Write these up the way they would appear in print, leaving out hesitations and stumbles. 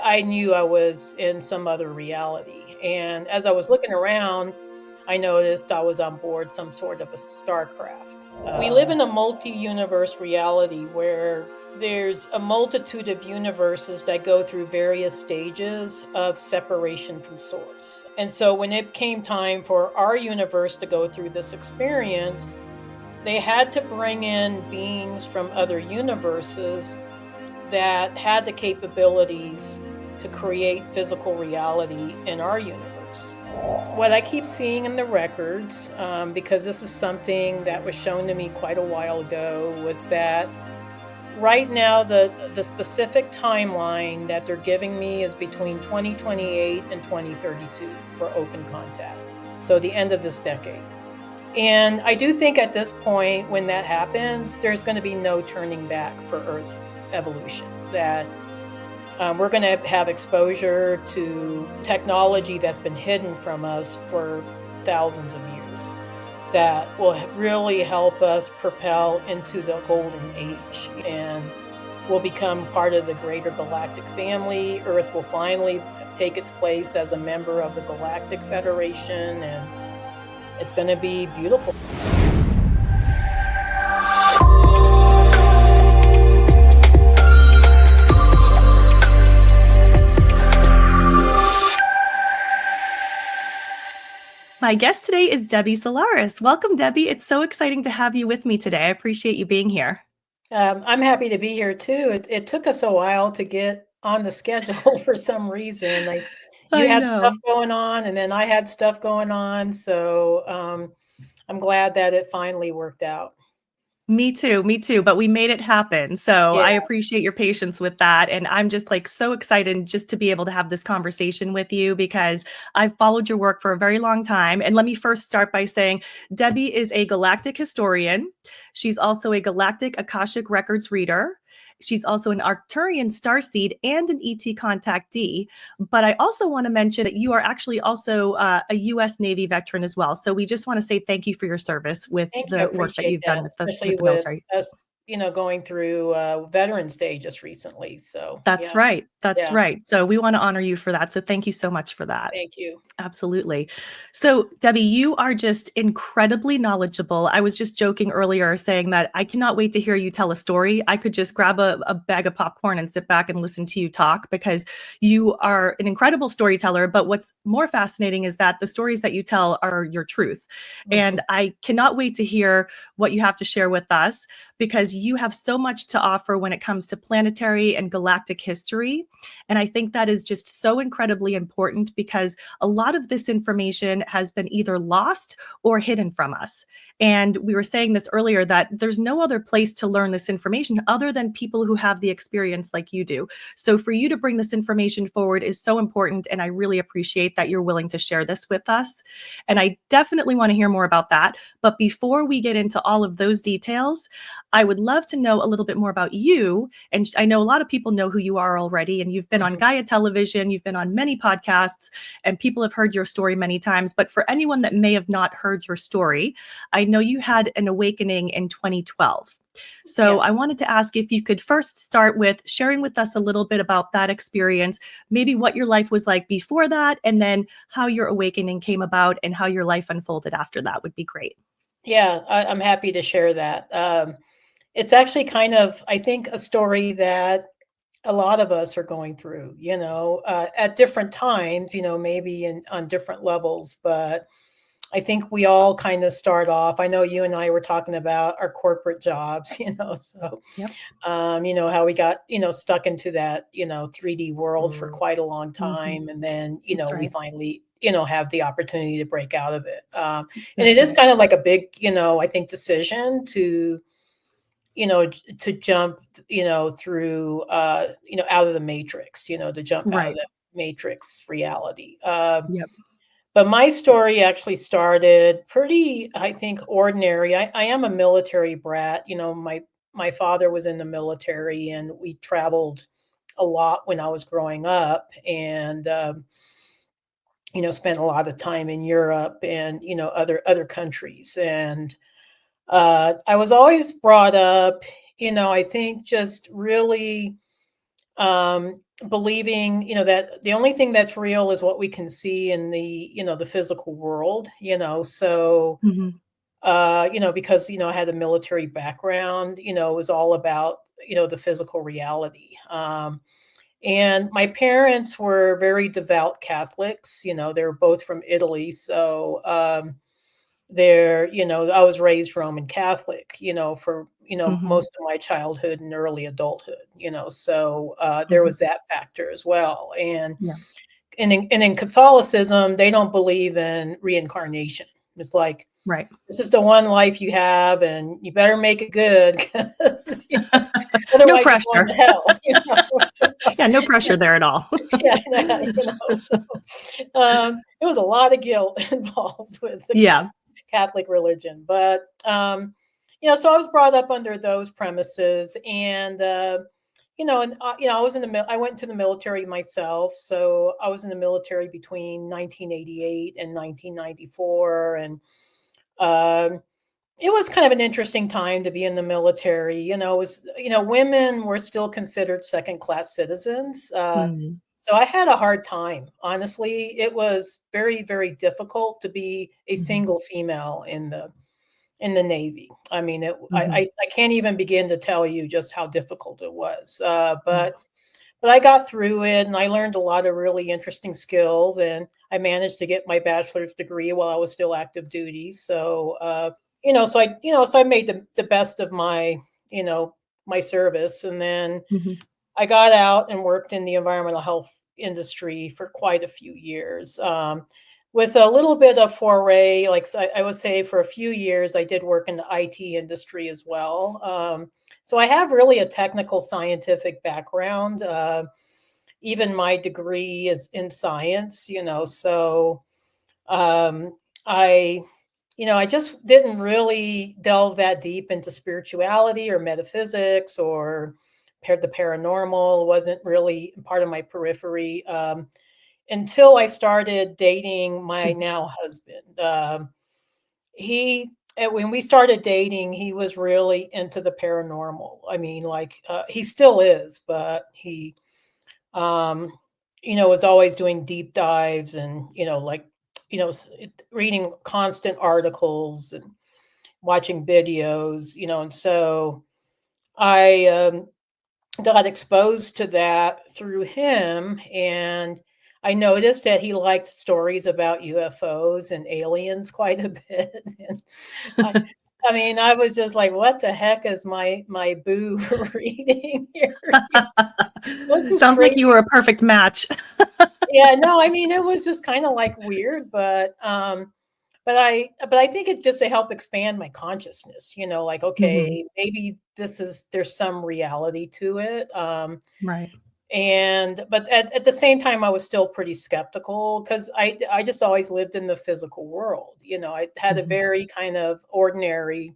I knew I was in some other reality. And as I was looking around, I noticed I was on board some sort of a starcraft. We live in a multi-universe reality where there's a multitude of universes that go through various stages of separation from source. And so when it came time for our universe to go through this experience, they had to bring in beings from other universes that had the capabilities to create physical reality in our universe. What I keep seeing in the records, because this is something that was shown to me quite a while ago, was that right now the specific timeline that they're giving me is between 2028 and 2032 for open contact. So the end of this decade. And I do think at this point, when that happens, there's going to be no turning back for Earth evolution, that we're going to have exposure to technology that's been hidden from us for thousands of years that will really help us propel into the golden age, and will become part of the greater galactic family. Earth will finally take its place as a member of the Galactic Federation, and it's going to be beautiful. My guest today is Debbie Solaris. Welcome, Debbie. It's so exciting to have you with me today. I appreciate you being here. I'm happy to be here too. It took us a while to get on the schedule for some reason. You I had know. stuff going on, and then I had stuff going on. So I'm glad that it finally worked out. Me too. But we made it happen. So Yeah. I appreciate your patience with that. And I'm just like so excited just to be able to have this conversation with you, because I've followed your work for a very long time. And let me first start by saying Debbie is a galactic historian. She's also a galactic Akashic records reader. She's also an Arcturian starseed and an ET Contactee. But I also want to mention that you are actually also a U.S. Navy veteran as well. So we just want to say thank you for your service with Thank you. I the work that appreciate you've that, done especially with the with military. us, going through Veterans Day just recently. So That's yeah, right. That's yeah. right. So we want to honor you for that. So thank you so much for that. Thank you. Absolutely. So, Debbie, you are just incredibly knowledgeable. I was just joking earlier saying that I cannot wait to hear you tell a story. I could just grab a bag of popcorn and sit back and listen to you talk, because you are an incredible storyteller. But what's more fascinating is that the stories that you tell are your truth. And I cannot wait to hear what you have to share with us, because you have so much to offer when it comes to planetary and galactic history. And I think that is just so incredibly important, because a lot of this information has been either lost or hidden from us. And we were saying this earlier, that there's no other place to learn this information other than people who have the experience like you do. So for you to bring this information forward is so important. And I really appreciate that you're willing to share this with us. And I definitely want to hear more about that. But before we get into all of those details, I would love to know a little bit more about you. And I know a lot of people know who you are already, and you've been on Gaia Television, you've been on many podcasts, and people have heard your story many times. But for anyone that may have not heard your story, I know you had an awakening in 2012. So Yeah. I wanted to ask if you could first start with sharing with us a little bit about that experience, maybe what your life was like before that, and then how your awakening came about and how your life unfolded after that would be great. Yeah, I'm happy to share that. It's actually kind of, I think, a story that a lot of us are going through, at different times, maybe on different levels. But I think we all kind of start off. I know you and I were talking about our corporate jobs, so, Yep. How we got, stuck into that, 3D world for quite a long time. And then, That's we right. finally, have the opportunity to break out of it. And it That's is right. kind of like a big, I think, decision to, to jump, through, out of the matrix, to jump out of Right. the matrix reality. Yep. But my story actually started pretty, I think, ordinary. I am a military brat. My father was in the military, and we traveled a lot when I was growing up, and spent a lot of time in Europe and other countries. And I was always brought up, I think, just really believing, that the only thing that's real is what we can see in the physical world, so, Mhm. because, I had a military background, it was all about, the physical reality. And my parents were very devout Catholics, they're both from Italy. So, I was raised Roman Catholic, for, Mhm. most of my childhood and early adulthood, so there Mhm. was that factor as well. And Yeah. in Catholicism, they don't believe in reincarnation. It's like, Right. this is the one life you have, and you better make it good because No otherwise you're going to pressure. hell. Yeah, no pressure there at all. Yeah, so, there was a lot of guilt involved with the Yeah. Catholic religion, but, so I was brought up under those premises, and, I was I went to the military myself, so I was in the military between 1988 and 1994, and, um, it was kind of an interesting time to be in the military. It was, women were still considered second class citizens. Mm. So I had a hard time. Honestly, it was very, very difficult to be a Mhm. single female in the Navy. I mean, Mhm. I can't even begin to tell you just how difficult it was. Yeah. But I got through it, and I learned a lot of really interesting skills, and I managed to get my bachelor's degree while I was still active duty. So, so I made the best of you know, my service. And then Mhm. I got out and worked in the environmental health industry for quite a few years. With a little bit of foray, like, so I would say for a few years, I did work in the IT industry as well. So I have really a technical scientific background. Even my degree is in science, so, um, I I just didn't really delve that deep into spirituality or metaphysics or the paranormal. Wasn't really part of my periphery, until I started dating my Mhm. now husband. When we started dating, he was really into the paranormal. I mean, like, he still is, but he, um, was always doing deep dives, and, like, reading constant articles and watching videos, and so I, got exposed to that through him, and I noticed that he liked stories about UFOs and aliens quite a bit. And I I mean, I was just like, "What the heck is my boo reading here?" What's this Sounds like you crazy. were a perfect match. Yeah, no, I mean, it was just kinda, like, weird, but I think it just to help expand my consciousness, like, Mhm. okay, maybe there's some reality to it. Right. But at the same time, I was still pretty skeptical because I just always lived in the physical world. I had a Mhm. very kind of ordinary,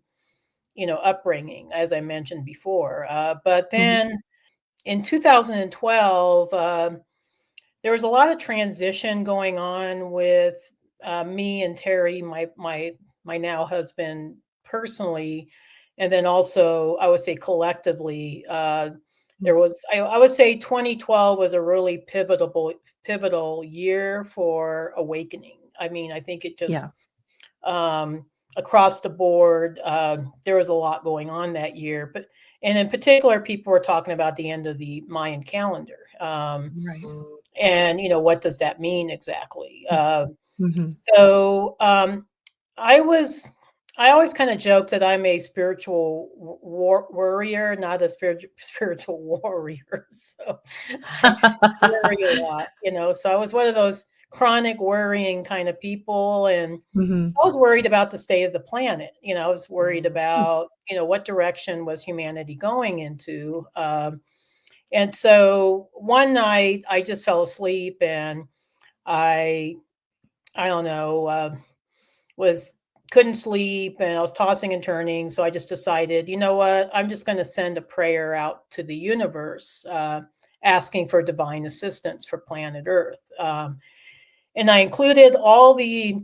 upbringing, as I mentioned before. But Mhm. then in 2012, there was a lot of transition going on with, me and Terry, my now husband, personally, and then also I would say collectively. Mm. I would say 2012 was a really pivotal year for awakening. I mean, I think it just, Yeah. um, across the board, there was a lot going on that year, and in particular, people were talking about the end of the Mayan calendar. Right. And, what does that mean exactly? Mm. Mhm. So, I was I always kind of joke that I'm a spiritual worrier, not a spiritual warrior. So I worry a lot, So I was one of those chronic worrying kind of people, and so Mhm. I was worried about the state of the planet. I was worried Mm. about, what direction was humanity going into. And so one night I just fell asleep, and I I don't know, was couldn't sleep, and I was tossing and turning. So I just decided, you know what? I'm just going to send a prayer out to the universe, asking for divine assistance for planet Earth. And I included all the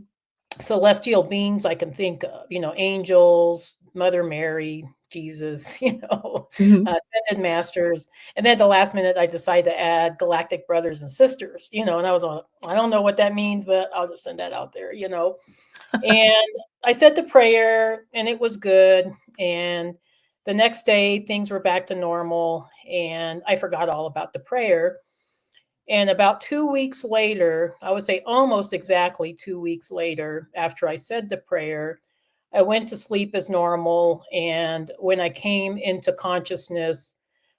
celestial beings I can think of, angels, Mother Mary, Jesus, Mhm. ascended masters. And then at the last minute, I decided to add galactic brothers and sisters, and I was on, I don't know what that means, but I'll just send that out there. And I said the prayer and it was good. And the next day, things were back to normal. And I forgot all about the prayer. And about 2 weeks later, I would say almost exactly 2 weeks later, after I said the prayer, I went to sleep as normal. And when I came into consciousness,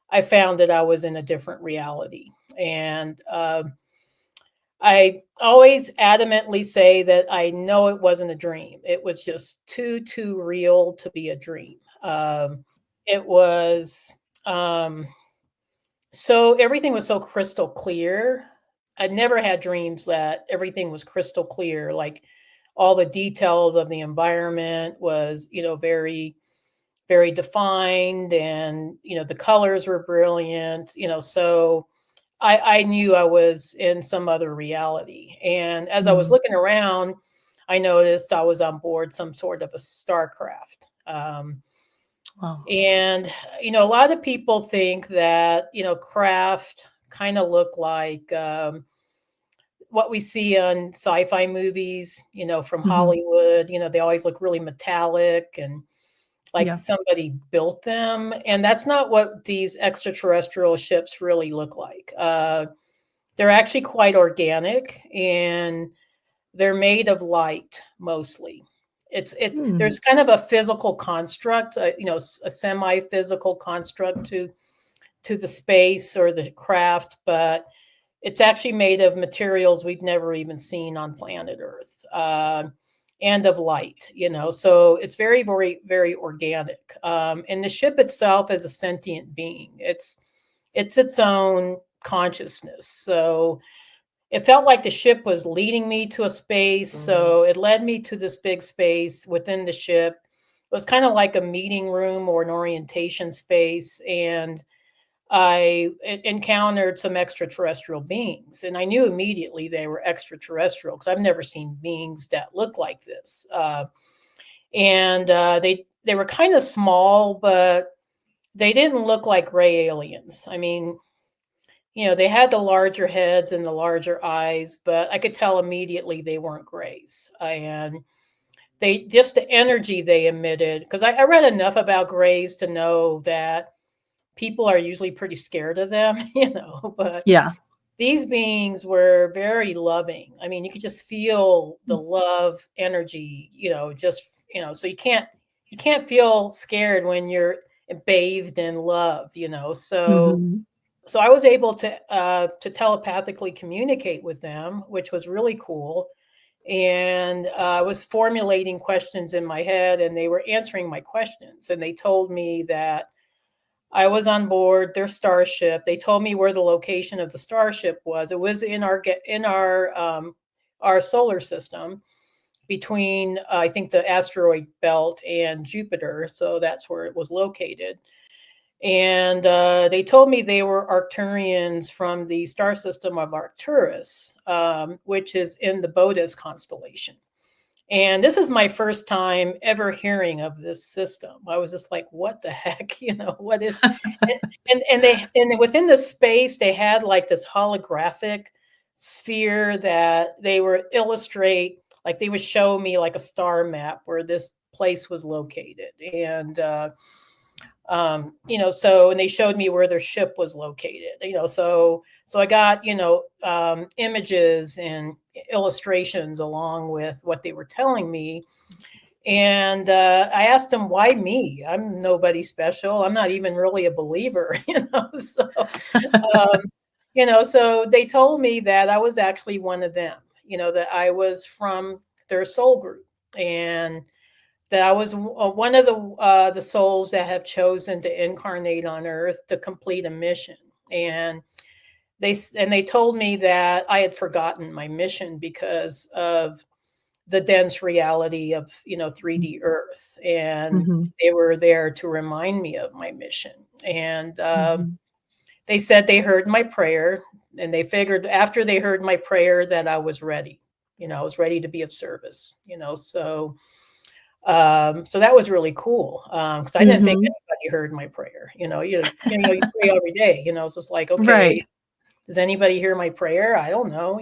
I found that I was in a different reality. And I always adamantly say that I know it wasn't a dream. It was just too real to be a dream. It was so everything was so crystal clear. I never had dreams that everything was crystal clear. Like all the details of the environment was, very, very defined, and the colors were brilliant. So I knew I was in some other reality. And as I was Mm. looking around, I noticed I was on board some sort of a starcraft. Wow. And, a lot of people think that, craft kind of look like what we see on sci fi movies, from Mhm. Hollywood. They always look really metallic and like Yeah. somebody built them. And that's not what these extraterrestrial ships really look like. They're actually quite organic, and they're made of light mostly. Mm. There's kind of a physical construct, a semi-physical construct to the space or the craft, but it's actually made of materials we've never even seen on planet Earth, and of light. So it's very, very, very organic. And the ship itself is a sentient being. It's its own consciousness. So it felt like the ship was leading me to a space. So it led me to this big space within the ship. It was kind of like a meeting room or an orientation space. And I encountered some extraterrestrial beings. And I knew immediately they were extraterrestrial because I've never seen beings that look like this. And they were kind of small, but they didn't look like gray aliens. I mean, they had the larger heads and the larger eyes, but I could tell immediately they weren't grays. And they just the energy they emitted, because I read enough about grays to know that people are usually pretty scared of them, but Yeah. these beings were very loving. I mean, you could just feel the Mm. love energy, so you can't feel scared when you're bathed in love. Mhm. So I was able to telepathically communicate with them, which was really cool. And I was formulating questions in my head, and they were answering my questions. And they told me that I was on board their starship. They told me where the location of the starship was. It was in our solar system, between I think the asteroid belt and Jupiter. So that's where it was located. And they told me they were Arcturians from the star system of Arcturus, which is in the Bodas constellation. And this is my first time ever hearing of this system. I was just like, "What the heck?" What is? And and within the space, they had like this holographic sphere that they were illustrate, like they would show me like a star map where this place was located. And and they showed me where their ship was located. So I got images and illustrations along with what they were telling me. And I asked them, why me? I'm nobody special. I'm not even really a believer. So they told me that I was actually one of them, that I was from their soul group. And that I was one of the souls that have chosen to incarnate on Earth to complete a mission. And they told me that I had forgotten my mission because of the dense reality of 3D Earth, and Mhm. they were there to remind me of my mission. And Mhm. they said they heard my prayer, and they figured after they heard my prayer that I was ready. I was ready to be of service. So that was really cool, because I didn't think Mhm. heard my prayer. You pray every day. It's just like, okay, Right. does anybody hear my prayer? I don't know.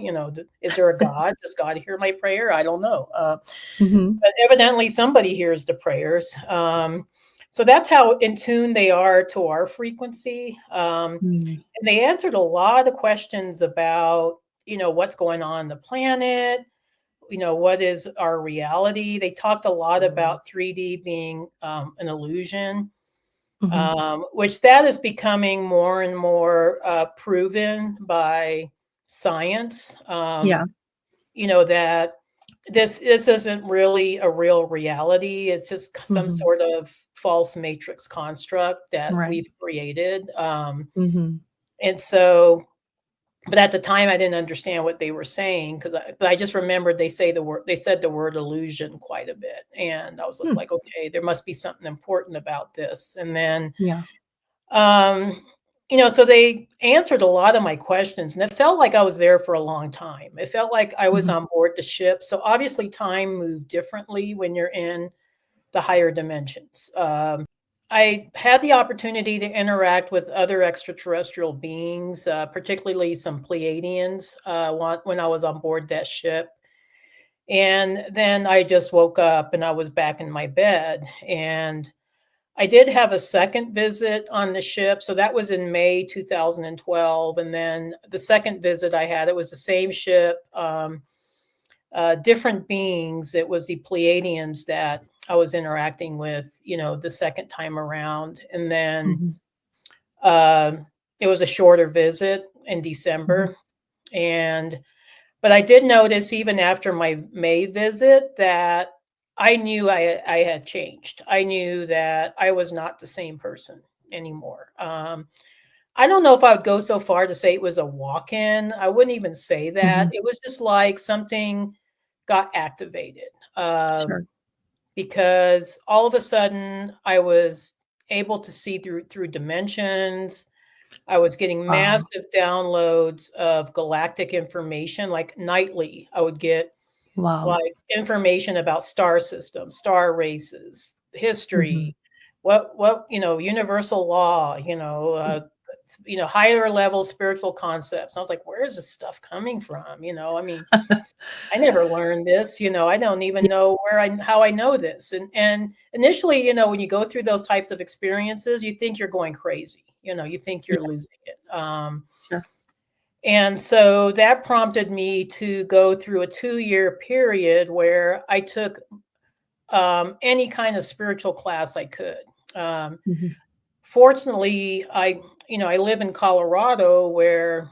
Is there a God? Does God hear my prayer? I don't know. Mhm. But evidently somebody hears the prayers. So that's how in tune they are to our frequency. Mm. And they answered a lot of questions about, what's going on the planet, what is our reality. They talked a lot about 3D being an illusion, Mhm. which that is becoming more and more proven by science. Yeah. That this isn't really a real reality. It's just some Mhm. sort of false matrix construct that Right. we've created. Mhm. And so, but at the time, I didn't understand what they were saying but I just remembered they said the word illusion quite a bit, and I was just Hmm. like, okay, there must be something important about this. And then, Yeah. um, so they answered a lot of my questions, and it felt like I was there for a long time. It felt like I was Mhm. on board the ship. So obviously, time moved differently when you're in the higher dimensions. I had the opportunity to interact with other extraterrestrial beings, particularly some Pleiadians, when I was on board that ship. And then I just woke up and I was back in my bed. And I did have a second visit on the ship. So that was in May 2012. And then the second visit I had, it was the same ship, different beings. It was the Pleiadians that I was interacting with, the second time around. And then Mhm. um, it was a shorter visit in Mhm. December. But I did notice even after my May visit that I knew I had changed. I knew that I was not the same person anymore. I don't know if I would go so far to say it was a walk-in. I wouldn't even say that. Mhm. It was just like something got activated, Sure. because all of a sudden I was able to see through dimensions. I was getting Wow. massive downloads of galactic information, like nightly. I would get Wow. like information about star systems, star races, Mhm. history, what universal law, higher level spiritual concepts. I was like, where is this stuff coming from? I mean, I never learned this. I don't even Yeah. know how I know this. And initially, when you go through those types of experiences, you think you're going crazy. You think you're Yeah. losing it. Sure. And so that prompted me to go through a 2-year period where I took any kind of spiritual class I could. Um, Mhm. Fortunately, I live in Colorado where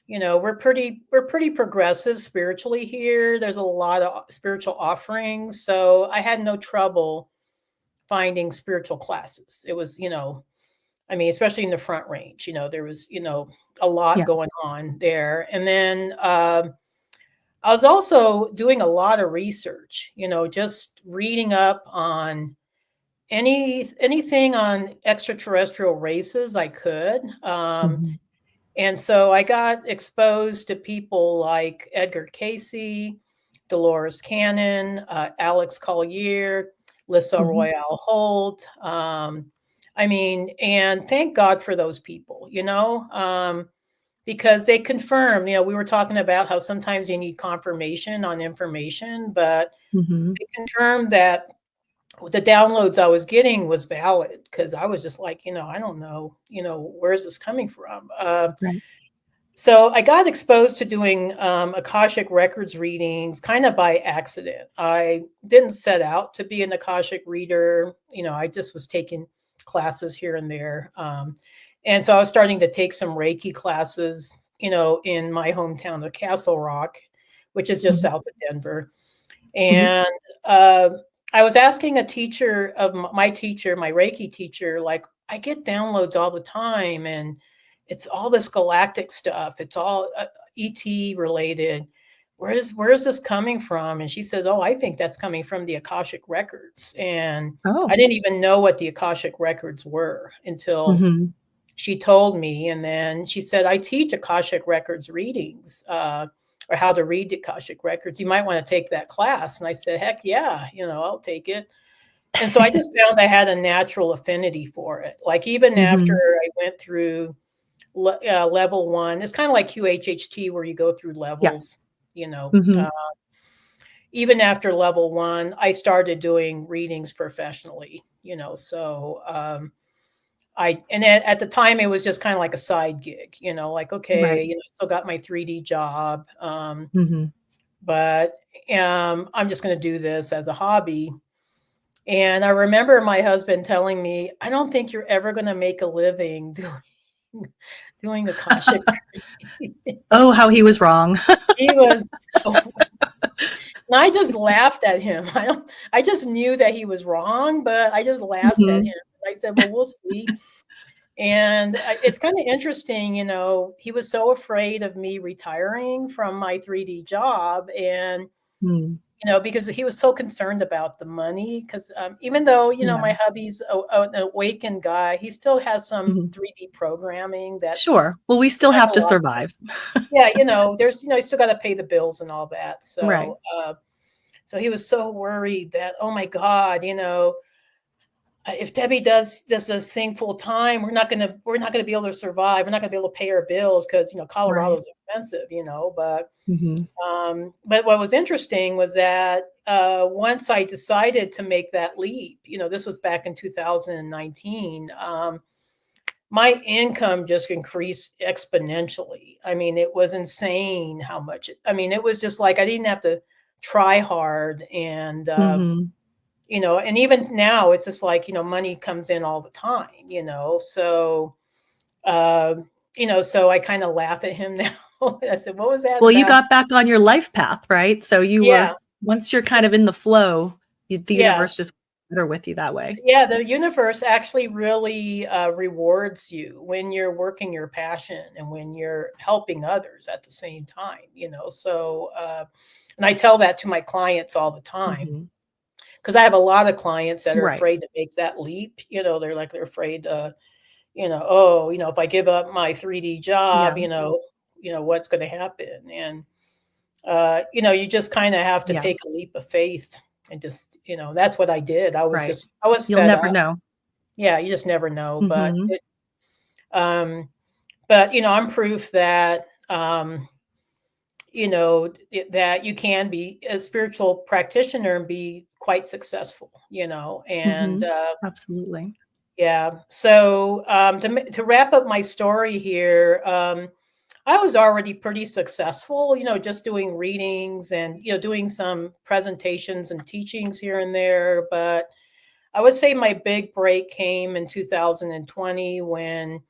we're pretty progressive spiritually here. There's a lot of spiritual offerings, so I had no trouble finding spiritual classes. It was, I mean, especially in the Front Range, there was, a lot Yeah. going on there. And then I was also doing a lot of research, just reading up on anything on extraterrestrial races I could. Mhm. And so I got exposed to people like Edgar Casey, Dolores Cannon, Alex Collier, Lissa Mhm. Royale Holt. I mean, and thank God for those people, because they confirmed, we were talking about how sometimes you need confirmation on information, but Mhm. they confirmed that the downloads I was getting was valid because I was just like, I don't know, where's this coming from? Right. So I got exposed to doing Akashic Records readings kind of by accident. I didn't set out to be an Akashic reader. I just was taking classes here and there. And so I was starting to take some Reiki classes, in my hometown of Castle Rock, which is just Mhm. south of Denver. Mhm. And uh, I was asking a teacher of my teacher, my Reiki teacher, like, I get downloads all the time, and it's all this galactic stuff. It's all ET related. Where's this coming from? And she says, "Oh, I think that's coming from the Akashic records." And I Oh. didn't even know what the Akashic records were until Mhm. she told me. And then she said, "I teach Akashic records readings, or how to read the Akashic records. You might want to take that class." And I said, "Heck yeah, I'll take it." And so I just found I had a natural affinity for it. Like even after Mhm. I went through level 1, it's kind of like QHHT where you go through Yeah. levels, you know. Mhm. Even after level 1, I started doing readings professionally, you know. So at the time it was just kind of like a side gig, you know, like okay, Right. you know, I still got my 3D job, Mhm. but I'm just going to do this as a hobby. And I remember my husband telling me, "I don't think you're ever gonna make a living doing Akashic reading." Oh, how he was wrong. He was so and I just laughed at him. I just knew that he was wrong, but I just laughed at Mhm. him. I said, "Well, we'll see." And it's kinda interesting, you know, he was so afraid of me retiring from my 3D job, and Mm. you know, because he was so concerned about the money. Because even though, you know, Yeah. my hubby's an awakened guy, he still has some Mhm. 3D programming that's Sure. Well, we still that's have a to lot. survive. Yeah, you know, there's you know, you still gotta pay the bills and all that. Right. So he was so worried that, "Oh my god, you know, if Debbie does this thing full time, we're not gonna be able to survive. We're not gonna be able to pay our bills because you know, Right. Colorado's expensive," you know, Mhm. but what was interesting was that once I decided to make that leap, you know, this was back in 2019, my income just increased exponentially. I mean, it was insane how much, I mean, it was just like I didn't have to try hard. And, Mhm. you know, and even now it's just like, you know, money comes in all the time, you know, so, uh, you know, so I kind of laugh at him now. I said, what was that Well, you about? got back on your life path, right? So you Yeah. were once you're kind of in the flow, the Yeah. universe just better with you that way. Yeah, the universe actually really rewards you when you're working your passion and when you're helping others at the same time, you know. So, and I tell that to my clients all the time Mhm. because I have a lot of clients that are Right. afraid to make that leap. You know, they're afraid, you know, oh, you know, if I give up my 3D job, Yeah. you know what's going to happen, and you know, you just kind of have to Yeah. take a leap of faith and just, you know, that's what I did. Right. I was You'll fed never up. know. Yeah, you just never know, Mhm. um, but, you know, I'm proof that, you know, that you can be a spiritual practitioner and be quite successful, you know, and, Mhm. Absolutely. yeah. So, to wrap up my story here, I was already pretty successful, you know, just doing readings and, you know, doing some presentations and teachings here and there, but I would say my big break came in 2020 when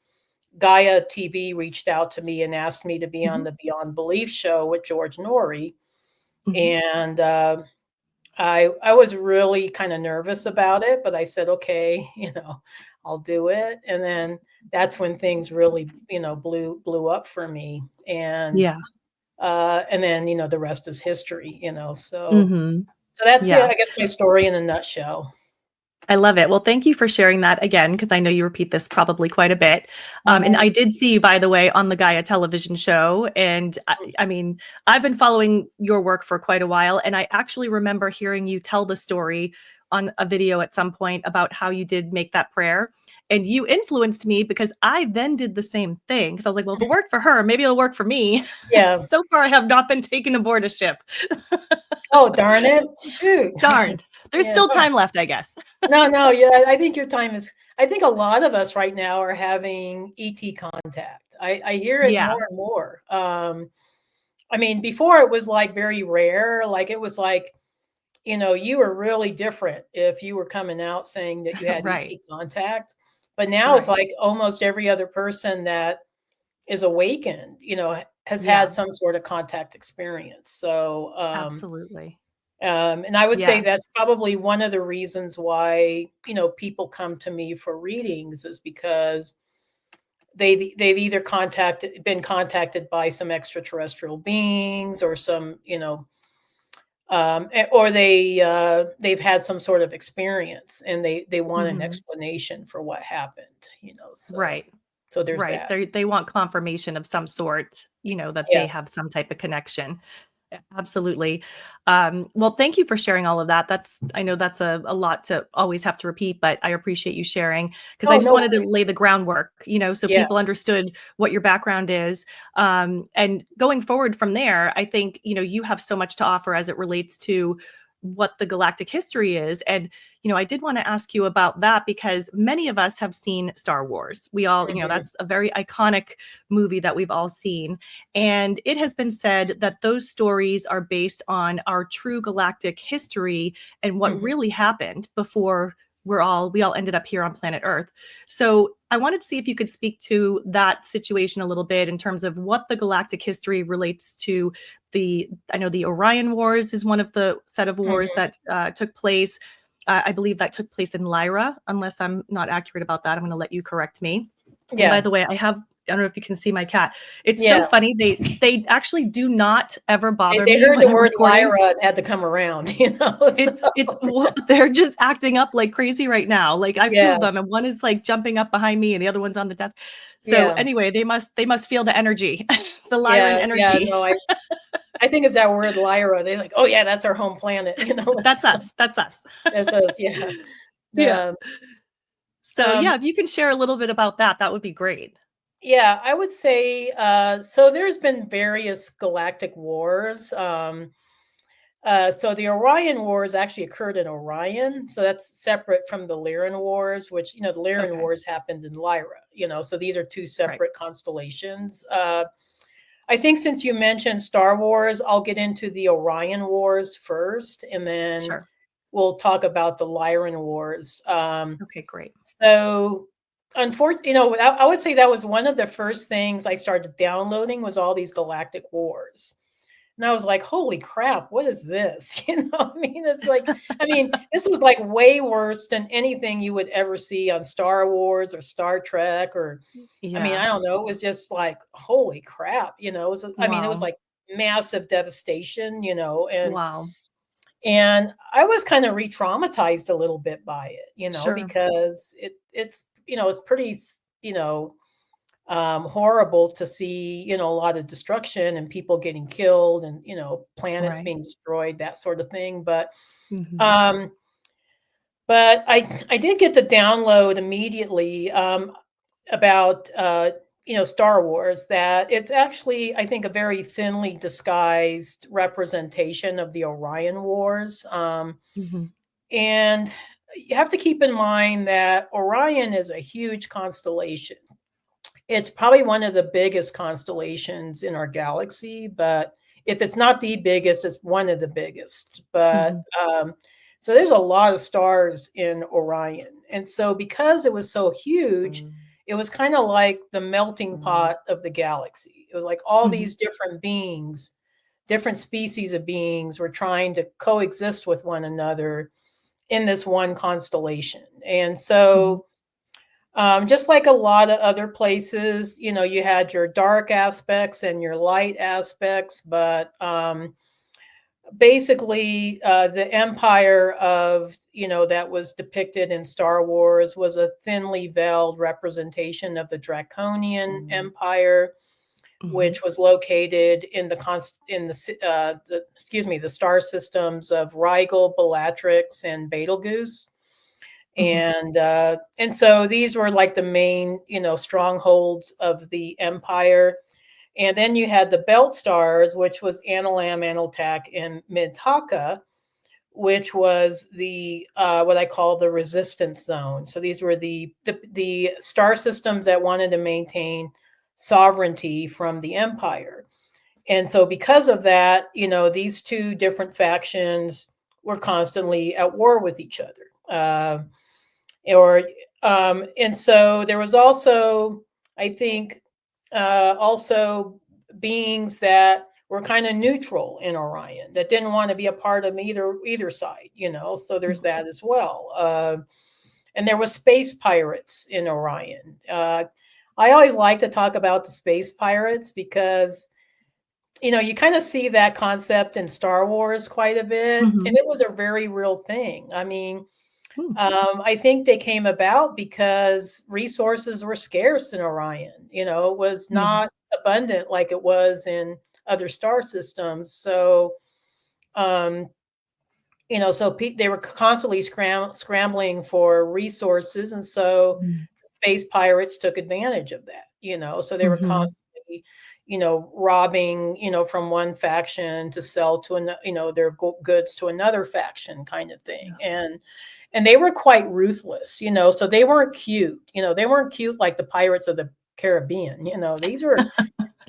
Gaia TV reached out to me and asked me to be on Mhm. the Beyond Belief show with George Norrie, Mhm. and I was really kind of nervous about it, but I said, okay, you know, I'll do it. And then that's when things really, you know, blew up for me, Yeah. and then you know the rest is history, you know. Mhm. So that's it. Yeah. I guess my story in a nutshell. I love it. Well, thank you for sharing that again, because I know you repeat this probably quite a bit. And Mhm. I did see you, by the way, on the Gaia television show. And I mean, I've been following your work for quite a while. And I actually remember hearing you tell the story on a video at some point about how you did make that prayer. And you influenced me because I then did the same thing. Because I was like, well, if it worked for her, maybe it'll work for me. Yeah. So far, I have not been taken aboard a ship. Oh, darn it. Shoot. Darned. There's Yeah. still time left, I guess. No, no, yeah, I think your time is I think a lot of us right now are having ET contact. I hear it Yeah. more and more. I mean, before it was like very rare, like it was like, you know, you were really different if you were coming out saying that you had Right. ET contact. But now it's Right. like almost every other person that is awakened, you know, has had Yeah. some sort of contact experience. So, Absolutely. and I would say Yeah. that's probably one of the reasons why, you know, people come to me for readings is because they've either been contacted by some extraterrestrial beings or some, you know, or they've had some sort of experience and they want an Mhm. explanation for what happened, you know. Right. So there's Right. that. They want confirmation of some sort, that they Yeah. have some type of connection. Absolutely. Well, thank you for sharing all of that. I know that's a lot to always have to repeat, but I appreciate you sharing because I Oh, just no wanted to worries. lay the groundwork, so Yeah. people understood what your background is. And going forward from there, I think, you have so much to offer as it relates to what the galactic history is. And, I did want to ask you about that because many of us have seen Star Wars. We all, Mhm. that's a very iconic movie that we've all seen. And it has been said that those stories are based on our true galactic history and what Mhm. really happened before we all ended up here on planet Earth. So I wanted to see if you could speak to that situation a little bit in terms of what the galactic history relates to. I know the Orion Wars is one of the set of wars Mhm. that took place. I believe that took place in Lyra, unless I'm not accurate about that. I'm going to let you correct me. And by Yeah. the way, I don't know if you can see my cat. It's so Yeah. funny. They actually do not ever They bother they me heard when the I'm word recording. Lyra and had to come around, so It's they're just acting up like crazy right now. Like I have two yeah, of them, and one is like jumping up behind me, and the other one's on the desk. So yeah, anyway, they must feel the energy, the Lyran yeah, energy. no, I think it's that word Lyra. They're like, "Oh, yeah, that's our home planet," That's so us. That's us. that's us, yeah. Yeah. Um, So um, yeah, if you can share a little bit about that, that would be great. yeah, I would say, so there's been various galactic wars, so the Orion Wars actually occurred in Orion, so that's separate from the Lyran Wars, which, the Lyran Okay. Wars happened in Lyra, so these are two Right. separate constellations. I think since you mentioned Star Wars, I'll get into the Orion Wars first, and then Sure. we'll talk about the Lyran Wars. Okay, great. So, unfortunately, I would say that was one of the first things I started downloading was all these galactic wars. And I was like, "Holy crap, what is this?" I mean, this was like way worse than anything you would ever see on Star Wars or Star Trek or I mean, Yeah. I don't know, it was just like, holy crap, it was Wow. like massive devastation, Wow. and I was kind of re-traumatized a little bit by it, Sure. because it's pretty, horrible to see, a lot of destruction and people getting killed and, planets Right. being destroyed, that sort of thing. Mhm. Um, but I did get the download immediately about Star Wars that it's actually I think a very thinly disguised representation of the Orion Wars. Mhm. And you have to keep in mind that Orion is a huge constellation. It's probably one of the biggest constellations in our galaxy, but if it's not the biggest, it's one of the biggest. But Mhm. so there's a lot of stars in Orion. And so because it was so huge, it was kind of like the melting pot of the galaxy. It was like all Mhm. these different beings, different species of beings were trying to coexist with one another in this one constellation. And Mhm. so just like a lot of other places, you had your dark aspects and your light aspects, but basically, the empire that was depicted in Star Wars was a thinly veiled representation of the Draconian Empire, Mhm. which was located in the star systems of Rigel, Bellatrix, and Betelgeuse. Mhm. And so these were like the main strongholds of the empire. And then you had the belt stars, which was Analam, Analtak, and Mintaka, which was the what I call the resistance zone. So these were the star systems that wanted to maintain sovereignty from the empire. And so because of that, these two different factions were constantly at war with each other. Or and so there was also, I think, also beings that were kind of neutral in Orion that didn't want to be a part of either side, So there's Mhm. that as well. And there was space pirates in Orion. I always like to talk about the space pirates because you kind of see that concept in Star Wars quite a bit, and Mhm. it was a very real thing. I mean, Hmm. I think they came about because resources were scarce in Orion. It was Mhm. not abundant like it was in other star systems. So, so they were constantly scrambling for resources, and so space pirates took advantage of that. So they were constantly, robbing, from one faction to sell to their goods to another faction, kind of thing. And they were quite ruthless, so they weren't cute. They weren't cute like the Pirates of the Caribbean. These were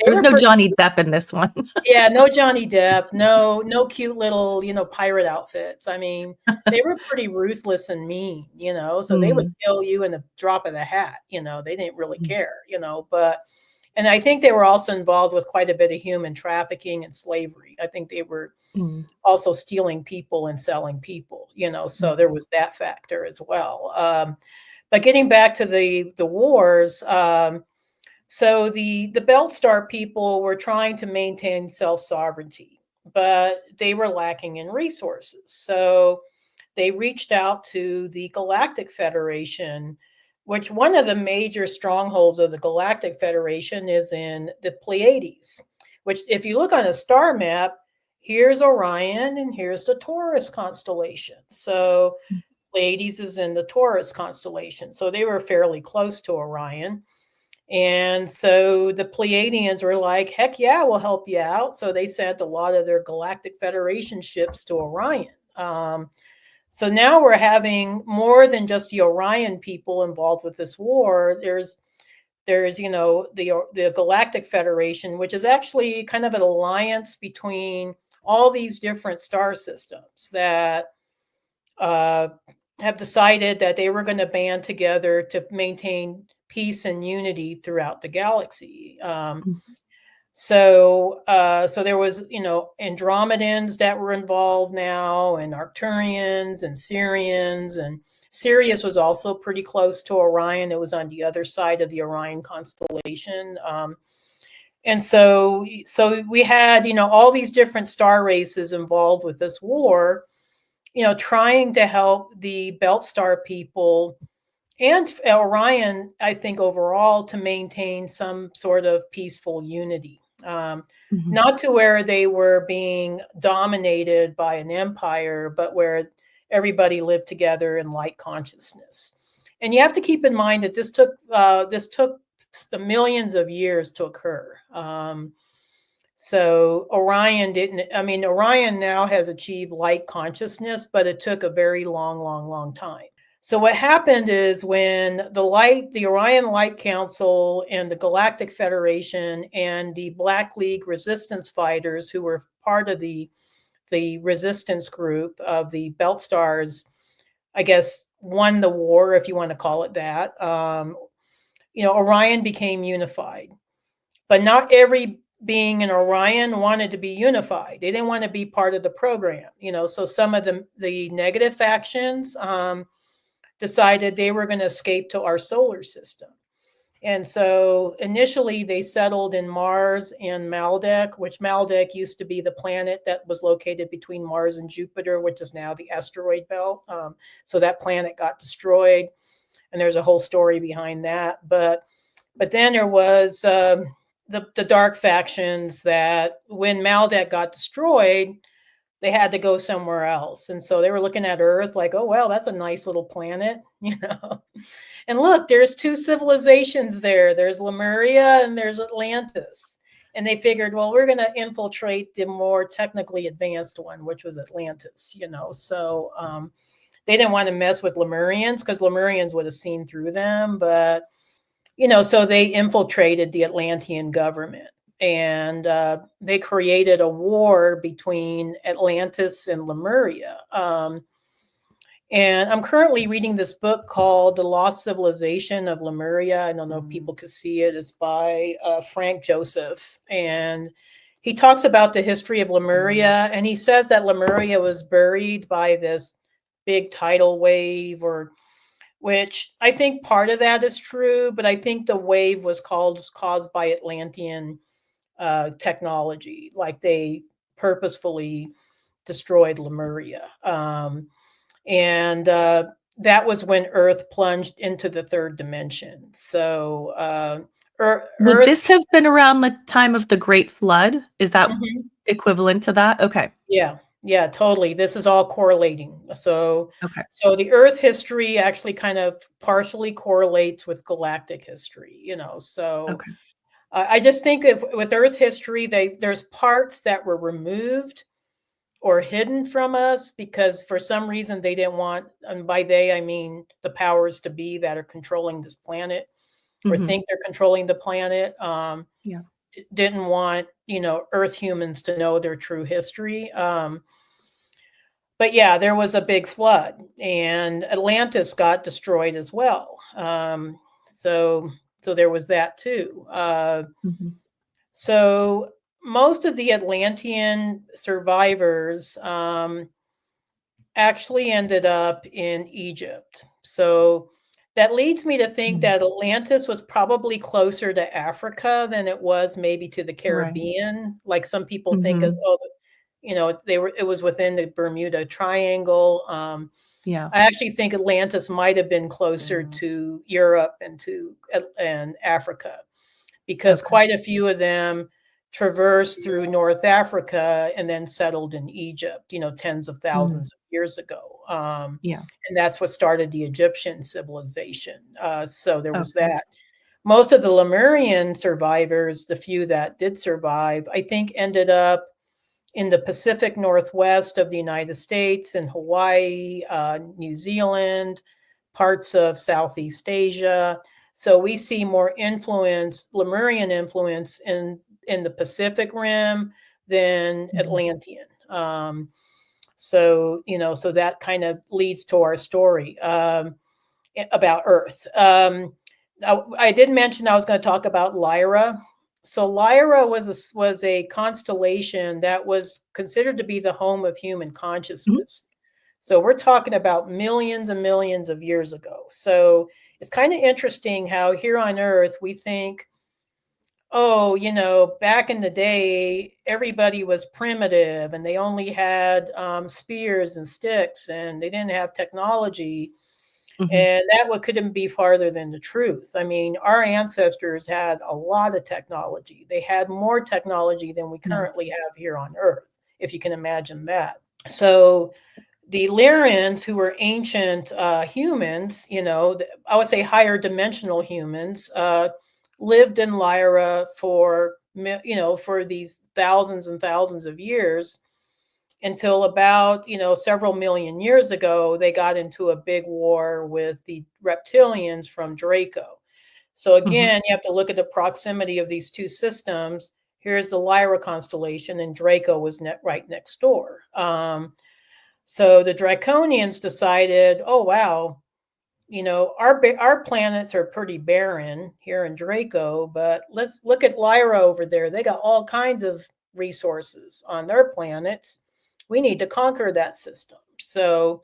There was no Johnny Depp in this one. Yeah, no Johnny Depp, no cute little, pirate outfits. I mean, they were pretty ruthless and mean, so they would kill you in a drop of the hat. They didn't really care, and I think they were also involved with quite a bit of human trafficking and slavery. I think they were also stealing people and selling people, so there was that factor as well. But getting back to the wars, so the Belt Star people were trying to maintain self-sovereignty, but they were lacking in resources. So they reached out to the Galactic Federation, which one of the major strongholds of the Galactic Federation is in the Pleiades, which if you look on a star map, here's Orion and here's the Taurus constellation. So Pleiades is in the Taurus constellation. So they were fairly close to Orion. And so the Pleiadians were like, heck yeah, we'll help you out. So they sent a lot of their Galactic Federation ships to Orion. So now we're having more than just the Orion people involved with this war. There's the Galactic Federation, which is actually kind of an alliance between all these different star systems that have decided that they were going to band together to maintain peace and unity throughout the galaxy. So there was, Andromedans that were involved now, and Arcturians and Sirians, and Sirius was also pretty close to Orion. It was on the other side of the Orion constellation. And so we had, all these different star races involved with this war, trying to help the Belt Star people and Orion, I think, overall, to maintain some sort of peaceful unity. Not to where they were being dominated by an empire, but where everybody lived together in light consciousness. And you have to keep in mind that this took the millions of years to occur. So Orion Orion now has achieved light consciousness, but it took a very long time. So what happened is when the Orion Light Council and the Galactic Federation and the Black League resistance fighters, who were part of the resistance group of the Belt Stars, I guess, won the war, if you want to call it that, Orion became unified. But not every being in Orion wanted to be unified. They didn't want to be part of the program, so some of the negative factions decided they were going to escape to our solar system. And so initially they settled in Mars and Maldek, which Maldek used to be the planet that was located between Mars and Jupiter, which is now the asteroid belt. So that planet got destroyed, and there's a whole story behind that. But then there was the dark factions that when Maldek got destroyed, they had to go somewhere else. And so they were looking at Earth like, oh, well, that's a nice little planet, And look, there's two civilizations there. There's Lemuria and there's Atlantis. And they figured, well, we're going to infiltrate the more technically advanced one, which was Atlantis, So they didn't want to mess with Lemurians because Lemurians would have seen through them. But, so they infiltrated the Atlantean government. And they created a war between Atlantis and Lemuria. And I'm currently reading this book called The Lost Civilization of Lemuria. I don't know if people could see it. It's by Frank Joseph. And he talks about the history of Lemuria. And he says that Lemuria was buried by this big tidal wave, which I think part of that is true. But I think the wave was caused by Atlantean technology, like they purposefully destroyed Lemuria. And that was when Earth plunged into the third dimension. So Would Earth. this have been around the time of the Great Flood? Is that Mhm. equivalent to that? Okay. Yeah, totally. This is all correlating. Okay. So the Earth history actually kind of partially correlates with galactic history, So Okay. I just think with Earth history, there's parts that were removed or hidden from us because for some reason they didn't want, and by they I mean the powers to be that are controlling this planet or Mhm. think they're controlling the planet. Yeah. Didn't want Earth humans to know their true history. But yeah, there was a big flood, and Atlantis got destroyed as well. So so there was that too. Mhm. So most of the Atlantean survivors actually ended up in Egypt. So that leads me to think Mm. that Atlantis was probably closer to Africa than it was maybe to the Right. Caribbean. Like some people think of, Mhm. oh, it was within the Bermuda Triangle. Yeah. I actually think Atlantis might have been closer to Europe and Africa because Okay. quite a few of them traversed through North Africa and then settled in Egypt, tens of Mm. thousands of years ago. Yeah. And that's what started the Egyptian civilization. So there was Okay. that. Most of the Lemurian survivors, the few that did survive, I think ended up in the Pacific Northwest of the United States and Hawaii, New Zealand, parts of Southeast Asia. So we see more influence, Lemurian influence in the Pacific Rim than Mhm. Atlantean. So that kind of leads to our story about Earth. I did mention I was going to talk about Lyra. So Lyra was a constellation that was considered to be the home of human Mhm. consciousness. So we're talking about millions and millions of years ago. So it's kind of interesting how here on Earth we think, oh, back in the day, everybody was primitive and they only had spears and sticks and they didn't have technology. Mhm. And that what couldn't be farther than the truth. I mean, our ancestors had a lot of technology. They had more technology than we Yeah. currently have here on Earth, if you can imagine that. So the Lyrians, who were ancient humans, I would say higher dimensional humans, lived in Lyra for these thousands and thousands of years until about several million years ago they got into a big war with the reptilians from Draco. So Mhm. again, you have to look at the proximity of these two systems. Here's the Lyra constellation, and Draco was right next door. So the Draconians decided, oh wow, our planets are pretty barren here in Draco, but let's look at Lyra over there. They got all kinds of resources on their planets. We need to conquer that system. So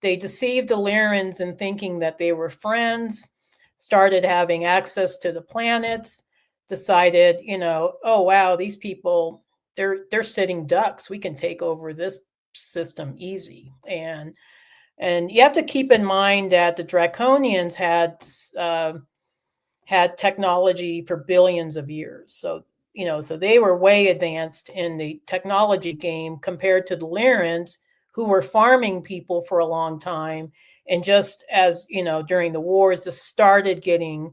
they deceived the Lyrans in thinking that they were friends, started having access to the planets, decided, oh wow, these people, they're sitting ducks. We can take over this system easy. And you have to keep in mind that the Draconians had technology for billions of years. So they were way advanced in the technology game compared to the Lyrans, who were farming people for a long time. And just as during the wars, just started getting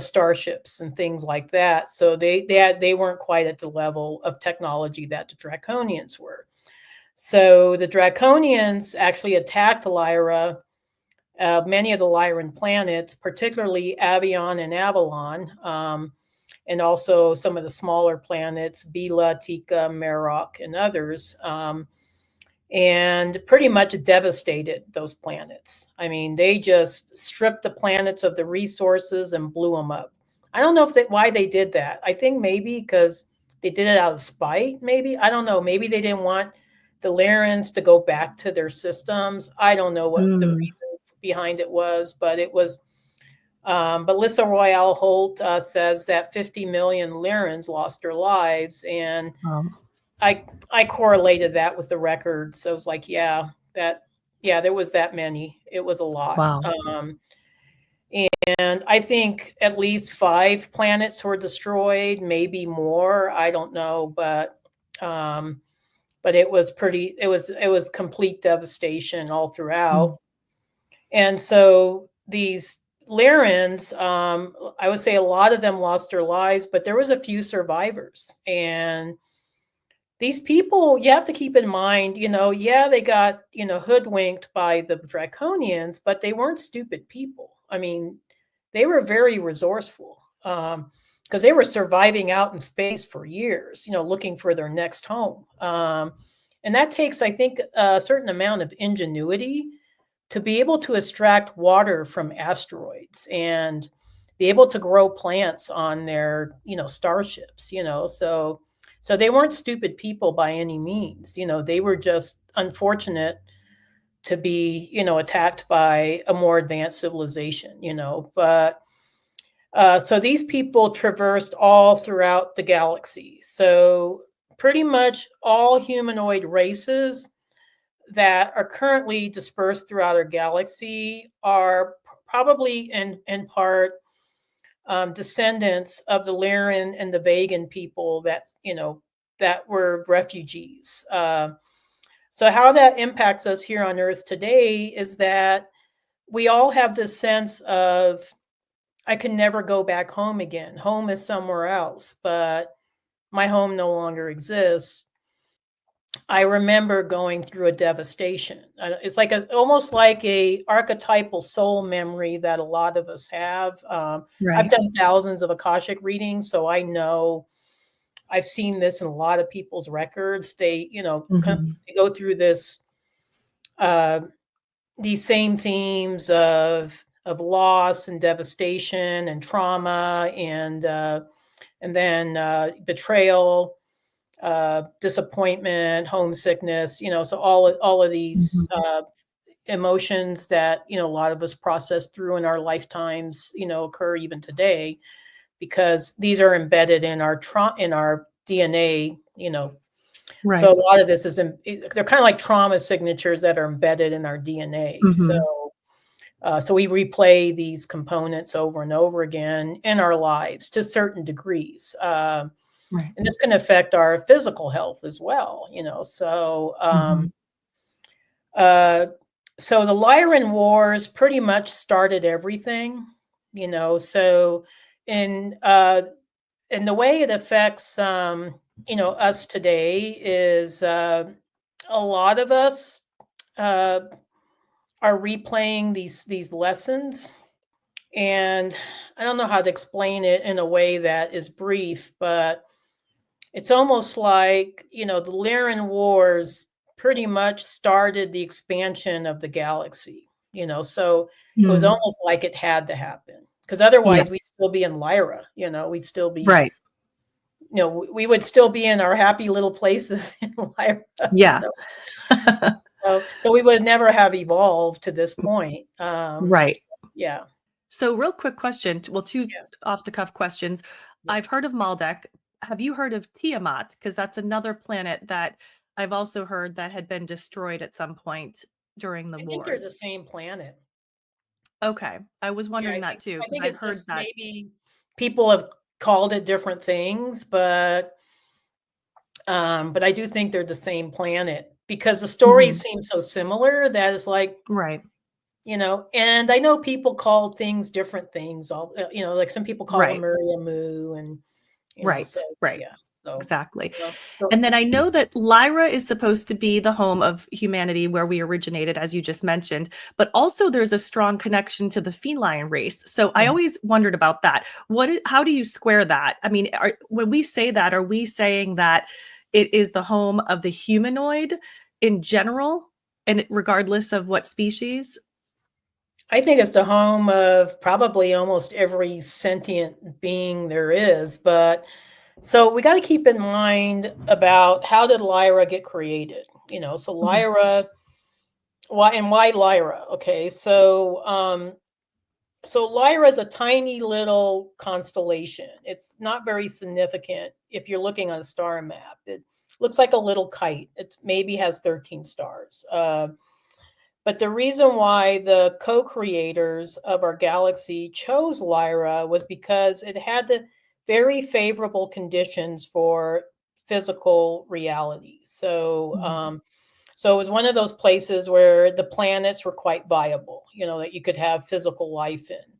starships and things like that. So they weren't quite at the level of technology that the Draconians were. So the Draconians actually attacked Lyra, many of the Lyran planets, particularly Avion and Avalon, and also some of the smaller planets, Bila, Tika, Meroc, and others, and pretty much devastated those planets. I mean, they just stripped the planets of the resources and blew them up. I don't know why they did that. I think maybe because they did it out of spite. Maybe I don't know. Maybe they didn't want the Lyrans to go back to their systems. I don't know what the Mm. reason behind it was, but it was. But Lissa Royale Holt says that 50 million Lyrans lost their lives, and Wow. I correlated that with the records. So I was like, yeah, there was that many. It was a lot. Wow. And I think at least 5 planets were destroyed, maybe more. I don't know, but it was pretty. It was complete devastation all Mm. throughout. And so these Lyrans, I would say a lot of them lost their lives, but there was a few survivors. And these people, you have to keep in mind, yeah, they got, hoodwinked by the draconians, but they weren't stupid people. I mean, they were very resourceful, because they were surviving out in space for years, looking for their next home. And that takes, I think, a certain amount of ingenuity to be able to extract water from asteroids and be able to grow plants on their, starships, so they weren't stupid people by any means. They were just unfortunate to be, attacked by a more advanced civilization, but so these people traversed all throughout the galaxy. So pretty much all humanoid races that are currently dispersed throughout our galaxy are probably in part descendants of the Lyran and the Vegan people that were refugees. So how that impacts us here on Earth today is that we all have this sense of, I can never go back home again. Home is somewhere else, but my home no longer exists. I remember going through a devastation. It's like almost like a archetypal soul memory that a lot of us have. I've Right. done thousands of Akashic readings, so I know I've seen this in a lot of people's records. They, Mhm. they go through uh, these same themes of loss and devastation and trauma and then betrayal, disappointment, homesickness, so all of these Mhm. emotions that, a lot of us process through in our lifetimes, occur even today because these are embedded in in our DNA, so Right. a lot of this is they're kind of like trauma signatures that are embedded in our DNA. Mhm. So we replay these components over and over again in our lives to certain degrees. Right. And this can affect our physical health as well, Mhm. uh, so the Lyran Wars pretty much started everything, so in uh, and the way it affects us today is a lot of us uh, are replaying these lessons, and I don't know how to explain it in a way that is brief, but it's almost like, the Lyran Wars pretty much started the expansion of the galaxy, so it was Mm. almost like it had to happen because Yeah. otherwise we'd still be in Lyra, we'd still be, Right. we would still be in our happy little places in Lyra, Yeah. so we would never have evolved to this point. Right. Yeah, So real quick question, well, 2 yeah, off the cuff questions. yeah. I've heard of Maldek. Have you heard of Tiamat? Because that's another planet that I've also heard that had been destroyed at some point during the I think they're the wars. same planet. Okay. I was Yeah, wondering that too I because think I've it's heard just that. maybe people have called it different things, but I do think they're the same planet because the stories Mhm. seem so similar that it's like, Right. and I know people call things different things. Like some people call them Right. Muriamu and, so Right. Right. yeah, so, Exactly. so And then I know that Lyra is supposed to be the home of humanity where we originated, as you just mentioned, but also there's a strong connection to the feline race. So I mhm. always wondered about that. How do you square that? I mean, when we say that, are we saying that it is the home of the humanoid in general, and regardless of what species? I think it's the home of probably almost every sentient being there is, but so we got to keep in mind about how did Lyra get created? So Mhm. Lyra, why Lyra? Okay, so Lyra is a tiny little constellation. It's not very significant if you're looking on a star map. It looks like a little kite. It maybe has 13 stars. But the reason why the co-creators of our galaxy chose Lyra was because it had the very favorable conditions for physical reality. So, Mhm. so it was one of those places where the planets were quite viable, that you could have physical life in.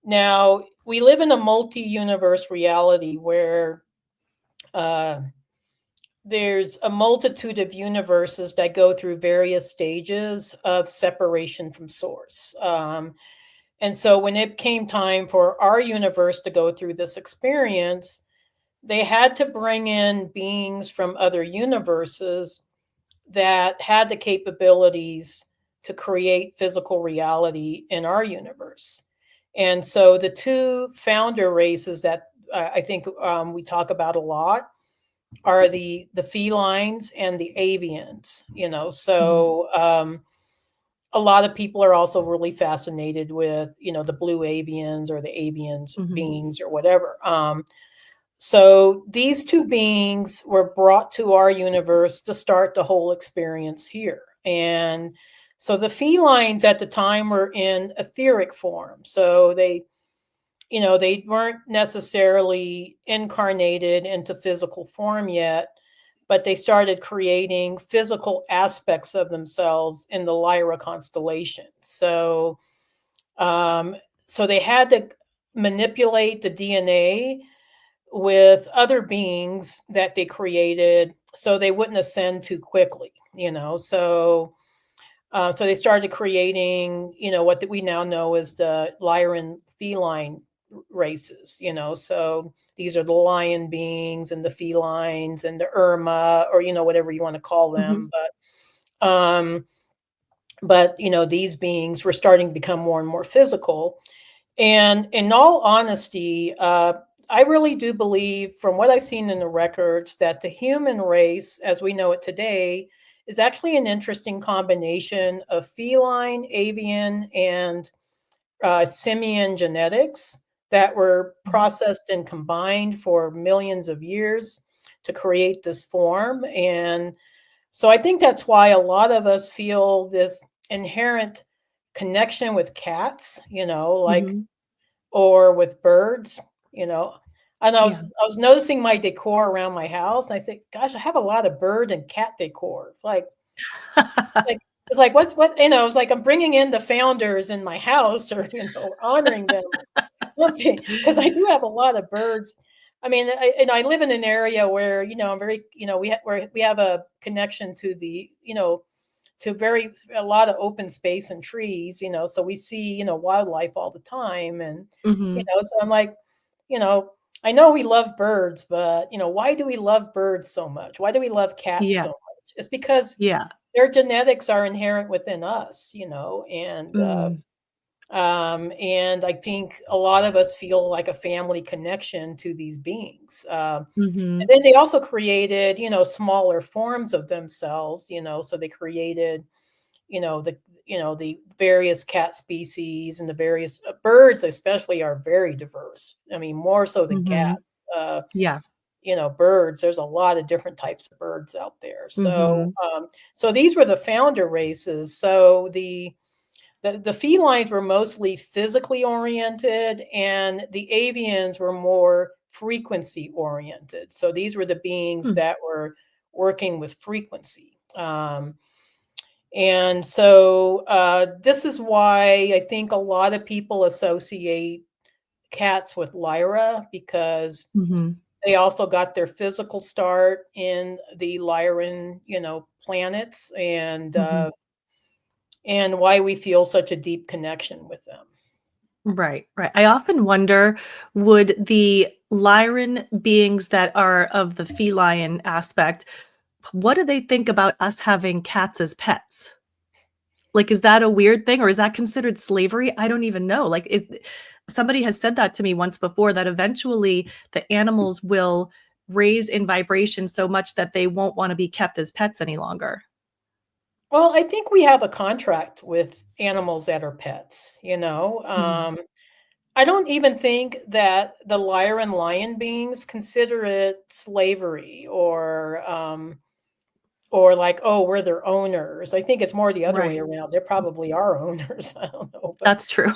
Now, we live in a multi-universe reality where uh, there's a multitude of universes that go through various stages of separation from source. And so when it came time for our universe to go through this experience, they had to bring in beings from other universes that had the capabilities to create physical reality in our universe. And so the two founder races that I think we talk about a lot are the felines and the avians. Mhm. A lot of people are also really fascinated with the blue avians or the avians Mhm. beings or whatever. So these two beings were brought to our universe to start the whole experience here. And so the felines at the time were in etheric form. So they weren't necessarily incarnated into physical form yet, but they started creating physical aspects of themselves in the Lyra constellation. Um, so they had to manipulate the DNA with other beings that they created so they wouldn't ascend too quickly. So they started creating what we now know as the Lyran feline races. So these are the lion beings and the felines and the Irma, or whatever you want to call Mhm. them. But these beings were starting to become more and more physical. And in all honesty, I really do believe, from what I've seen in the records, that the human race, as we know it today, is actually an interesting combination of feline, avian, and simian genetics that were Mhm. processed and combined for millions of years to create this form. And so I think that's why a lot of us feel this inherent connection with cats, like, Mhm. or with birds, you know. And Yeah. I was noticing my decor around my house, and I said, "Gosh, I have a lot of bird and cat decor." Like it's like it's like I'm bringing in the founders in my house, or honoring them or something, because I do have a lot of birds. I mean, I live in an area where I'm very we have a connection to to very a lot of open space and trees, so we see, wildlife all the time. And, Mhm. so I'm like, you know, I know we love birds, but, why do we love birds so much? Why do we love cats Yeah. so much? It's because Yeah. their genetics are inherent within us, Mm. and I think a lot of us feel like a family connection to these beings. And Mhm. then they also created, smaller forms of themselves, so they created, the various cat species, and the various birds especially are very diverse. I mean, more so than Mhm. cats. Yeah. Birds, there's a lot of different types of birds out there. So, Mhm. so these were the founder races. So the felines were mostly physically oriented, and the avians were more frequency oriented. So these were the beings Hmm. that were working with frequency. And so this is why I think a lot of people associate cats with Lyra, because Mhm. they also got their physical start in the Lyran, planets, Mhm. and why we feel such a deep connection with them. Right, right. I often wonder, would the Lyran beings that are of the feline aspect, what do they think about us having cats as pets? Like, is that a weird thing, or is that considered slavery? I don't even know. Like, is somebody has said that to me once before, that eventually the animals will raise in vibration so much that they won't wanna be kept as pets any longer. Well, I think we have a contract with animals that are pets. Mhm. I don't even think that the lyre and lion beings consider it slavery, or or like, oh, we're their owners. I think it's more the other way Right. around. They're probably our owners. I don't know, but That's true.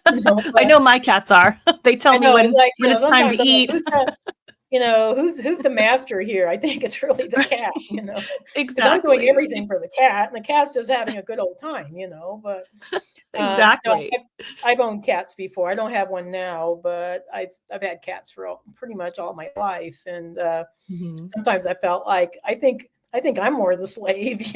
I but know my cats are. They tell I me know it's like, when it's time to sometimes I'm like, eat. who's the master here? I think it's really the cat, because I'm doing Exactly. everything for the cat, and the cat's just having a good old time, but no, Exactly. I've owned cats before. I don't have one now, but I've had cats for pretty much all my life, and Mhm. sometimes I felt like I think I'm more the slave,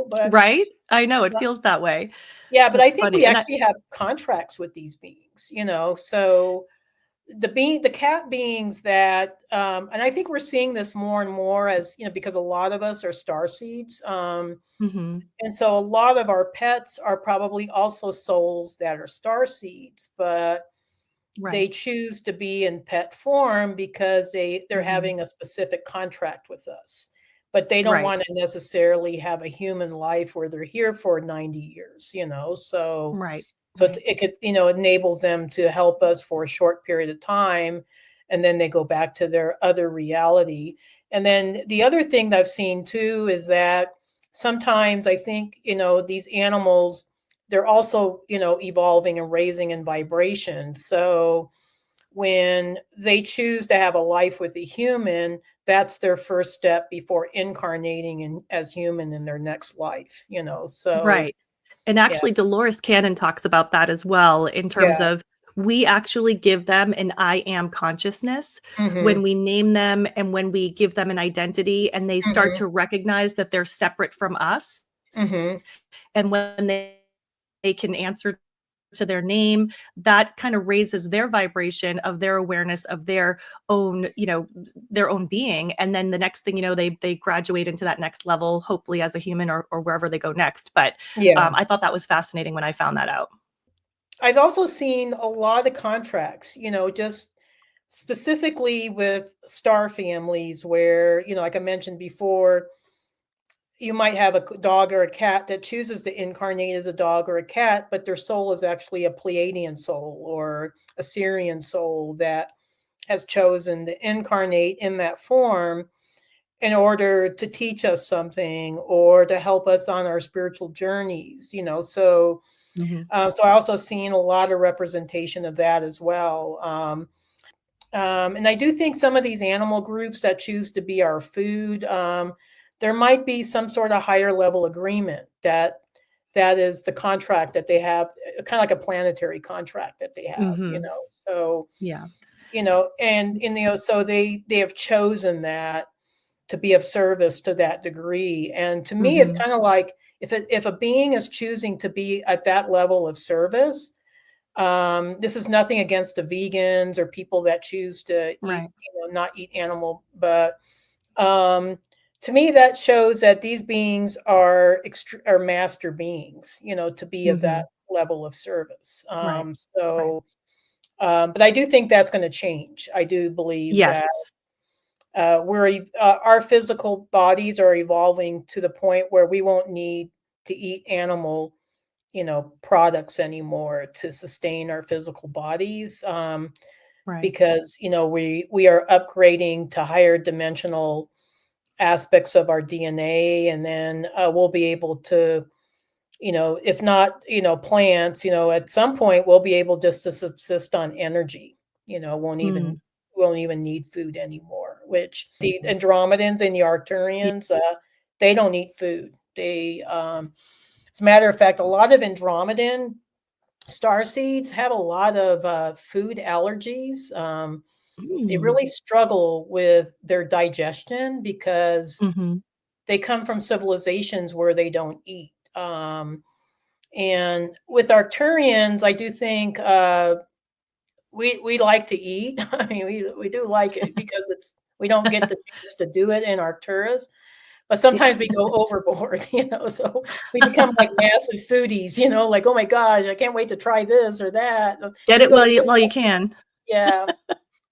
but Right? I know, it feels that way. yeah, but I That's think funny, we and I actually have contracts with these beings, so the cat beings that and I think we're seeing this more and more as because a lot of us are star seeds, Mhm. and so a lot of our pets are probably also souls that are star seeds, but they Right. choose to be in pet form because they're Mhm. having a specific contract with us, but they don't Right. want to necessarily have a human life where they're here for 90 years, Right. so Right. it could, enables them to help us for a short period of time, and then they go back to their other reality. And then the other thing that I've seen too is that sometimes I think, these animals, they're also, evolving and raising in vibration. So when they choose to have a life with a human, that's their first step before incarnating as human in their next life, so Right. And yeah. actually, Dolores Cannon talks about that as well in terms Yeah. of we actually give them an I am consciousness when Mhm. we name them and when we give them an identity and they start Mhm. to recognize that they're separate from us. Mhm. And when they can answer to their name, that kind of raises their vibration of their awareness of their own, their own being. And then the next thing you know, they graduate into that next level, hopefully as a human or wherever they go next. But Yeah. I thought that was fascinating when I found that out. I've also seen a lot of contracts, just specifically with star families where, like I mentioned before, you might have a dog or a cat that chooses to incarnate as a dog or a cat, but their soul is actually a Pleiadian soul or a Syrian soul that has chosen to incarnate in that form in order to teach us something or to help us on our spiritual journeys, so Mhm. so I also seen a lot of representation of that as well. And I do think some of these animal groups that choose to be our food, there might be some sort of higher level agreement that is the contract that they have, kind of like a planetary contract that they have, Mhm. So, Yeah. so they have chosen that to be of service to that degree. And to me, it's Mhm. kind of like if a being is choosing to be at that level of service, this is nothing against the vegans or people that choose to eat, Right. not eat animal, but um, to me, that shows that these beings are master beings, to be of that Mhm. level of service. Right. Right. But I do think that's going to change. I do believe Yes. that our physical bodies are evolving to the point where we won't need to eat animal, products anymore to sustain our physical bodies, Right. because we are upgrading to higher dimensional aspects of our DNA, and then we'll be able to, if not, plants, at some point we'll be able just to subsist on energy. Won't even Mm. won't even need food anymore. Which the Andromedans and the Ye Arcturians, they don't eat food. As a matter of fact, a lot of Andromedan star seeds have a lot of food allergies. They Mm. really struggle with their digestion because Mhm. they come from civilizations where they don't eat. And with Arcturians, I do think we like to eat. I mean, we do like it because we don't get the chance to do it in Arcturus. But Yeah. sometimes we go overboard, so we become like massive foodies, like, oh my gosh, I can't wait to try this or that. Let Get me it go to this while you restaurant. can. Yeah.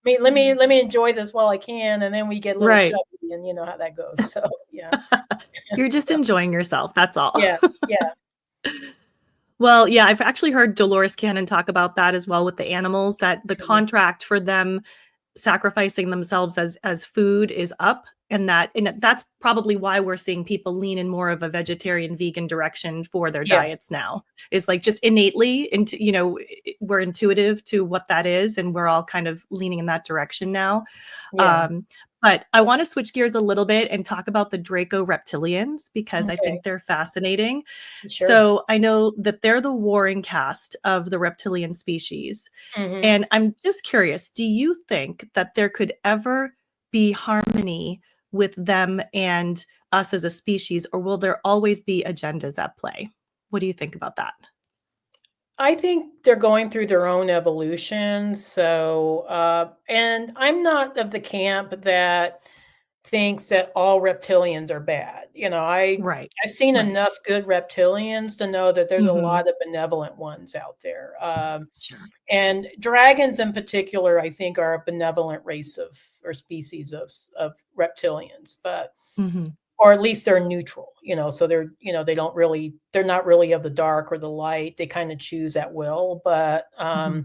Let me enjoy this while I can, and then we get a little Right. chubby, and you know how that goes. So yeah. You're just So enjoying yourself, that's all. yeah, yeah. Well, yeah, I've actually heard Dolores Cannon talk about that as well with the animals, that the Mhm. contract for them sacrificing themselves as food is up. and that's probably why we're seeing people lean in more of a vegetarian vegan direction for their Yeah. diets now, is like just innately into, we're intuitive to what that is, and we're all kind of leaning in that direction now. Yeah. But I want to switch gears a little bit and talk about the Draco reptilians, because I Okay. think they're fascinating. Sure. So I know that they're the warring caste of the reptilian species. Hmm. And I'm just curious, do you think that there could ever be harmony with them and us as a species, or will there always be agendas at play? What do you think about that? I think they're going through their own evolution. So, and I'm not of the camp that thinks that all reptilians are bad. Right. I've seen Right. enough good reptilians to know that there's a Hmm. lot of benevolent ones out there. Sure. And dragons in particular, I think, are a benevolent race of or species of reptilians, but Hmm. or at least they're neutral, so they're not really of the dark or the light. They kind of choose at will. Hmm.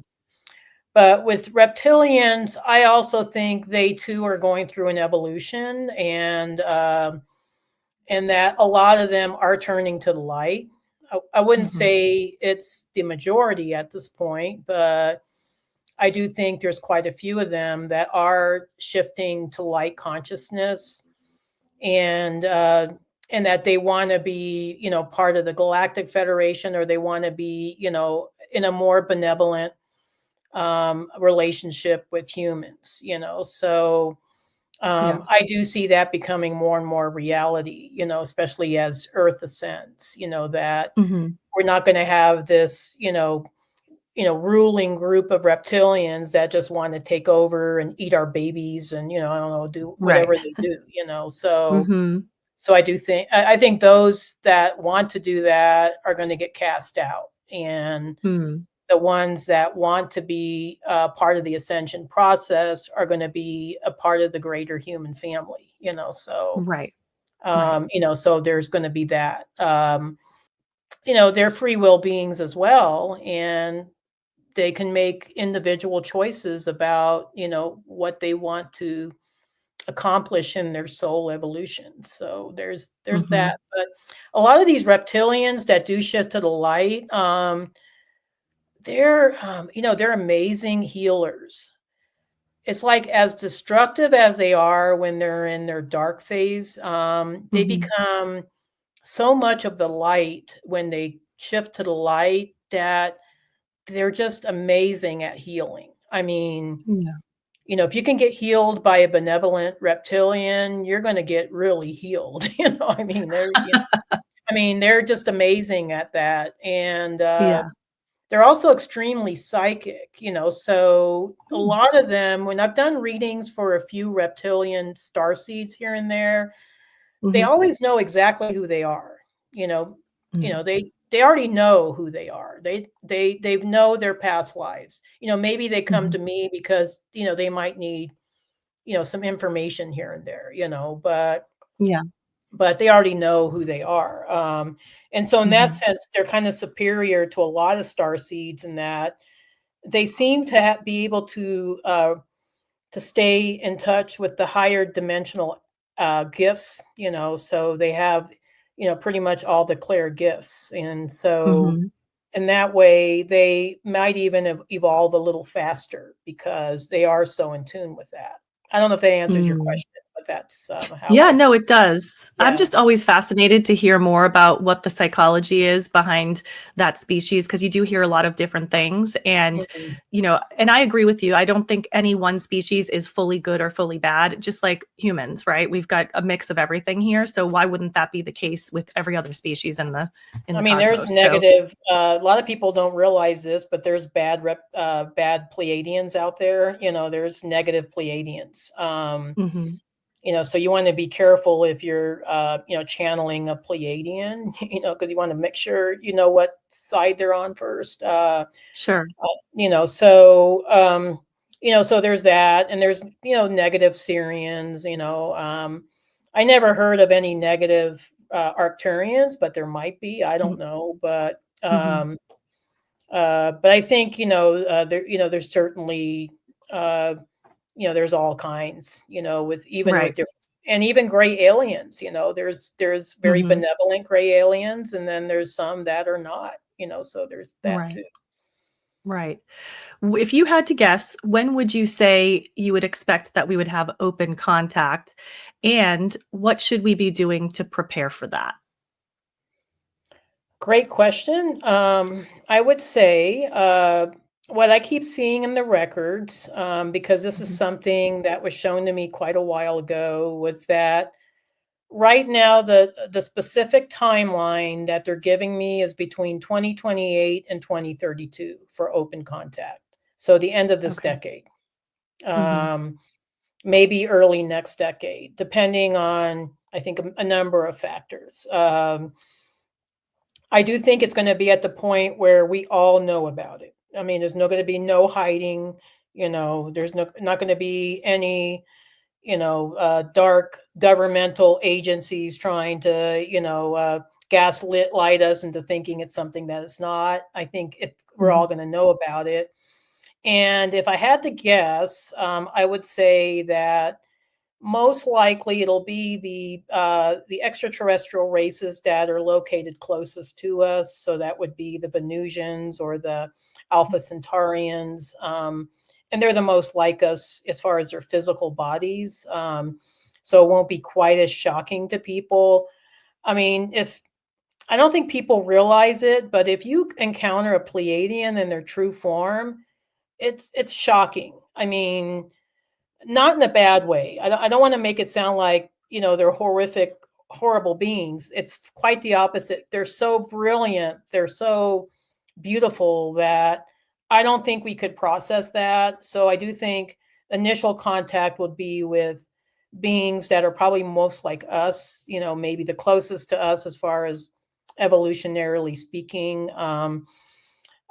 But with reptilians, I also think they too are going through an evolution, and that a lot of them are turning to the light. I wouldn't Hmm. say it's the majority at this point, but I do think there's quite a few of them that are shifting to light consciousness, and that they want to be, part of the Galactic Federation, or they want to be, in a more benevolent relationship with humans. So Yeah. I do see that becoming more and more reality. Especially as Earth ascends. That Hmm. we're not going to have this, ruling group of reptilians that just want to take over and eat our babies, and I don't know, do Right. whatever they do. Hmm. So I think those that want to do that are going to get cast out, and Mm. the ones that want to be part of the ascension process are going to be a part of the greater human family. Right. Right. So there's going to be that. They're free will beings as well, and they can make individual choices about what they want to accomplish in their soul evolution. So there's Hmm. that. But a lot of these reptilians that do shift to the light, they're amazing healers. It's like, as destructive as they are when they're in their dark phase, they Hmm. become so much of the light when they shift to the light, that they're just amazing at healing. I mean, Yeah. if you can get healed by a benevolent reptilian, you're going to get really healed. I mean, they're just amazing at that, and Yeah. they're also extremely psychic. So a Mm. lot of them, when I've done readings for a few reptilian star seeds here and there, they Mhm. always know exactly who they are. You know, Mm. they already know who they are. They know their past lives. Maybe they come to Mhm. me because they might need some information here and there. Yeah. But they already know who they are. And so in that Mhm. sense, they're kind of superior to a lot of star seeds, in that they seem to be able to stay in touch with the higher dimensional gifts. So they have pretty much all the clear gifts, and so Mhm. in that way they might even evolve a little faster because they are so in tune with that. I don't know if that answers your Mm. question, but that's how Yeah, I see no, it. it does. I'm Yeah. just always fascinated to hear more about what the psychology is behind that species, because you do hear a lot of different things. And, Mhm. and I agree with you. I don't think any one species is fully good or fully bad, just like humans, right? We've got a mix of everything here. So why wouldn't that be the case with every other species in I the mean, there's cosmos? So, negative. A lot of people don't realize this, but there's bad Pleiadians out there. There's negative Pleiadians. mhm. So you want to be careful if you're, channeling a Pleiadian. Because you want to make sure you know what side they're on first. Sure. So there's that, and there's negative Syrians. I never heard of any negative Arcturians, but there might be. I don't know, Mm-hmm. but I think there's certainly there's all kinds. With even with Right. different And even gray aliens, there's very Mhm. benevolent gray aliens, and then there's some that are not, so there's that Right. too. Right. If you had to guess, when would you say you would expect that we would have open contact? And what should we be doing to prepare for that? Great question. I would say what I keep seeing in the records, because this is Mhm. something that was shown to me quite a while ago, was that right now the specific timeline that they're giving me is between 2028 and 2032 for open contact. So the end of this Okay. decade, Mhm. um, maybe early next decade, depending on I think a number of factors. I do think it's gonna be at the point where we all know about it. I mean, there's no gonna be no hiding, there's not gonna be any, dark governmental agencies trying to, gaslit light us into thinking it's something that it's not. I think we're Mhm. all gonna know about it. And if I had to guess, I would say that most likely it'll be the extraterrestrial races that are located closest to us. So that would be the Venusians or the Alpha Centaurians. And they're the most like us as far as their physical bodies. So it won't be quite as shocking to people. I mean, if I don't think people realize it, but if you encounter a Pleiadian in their true form, it's shocking. I mean, not in a bad way. I don't wanna make it sound like, they're horrific, horrible beings. It's quite the opposite. They're so brilliant, they're so beautiful that I don't think we could process that. So I do think initial contact would be with beings that are probably most like us, maybe the closest to us as far as evolutionarily speaking.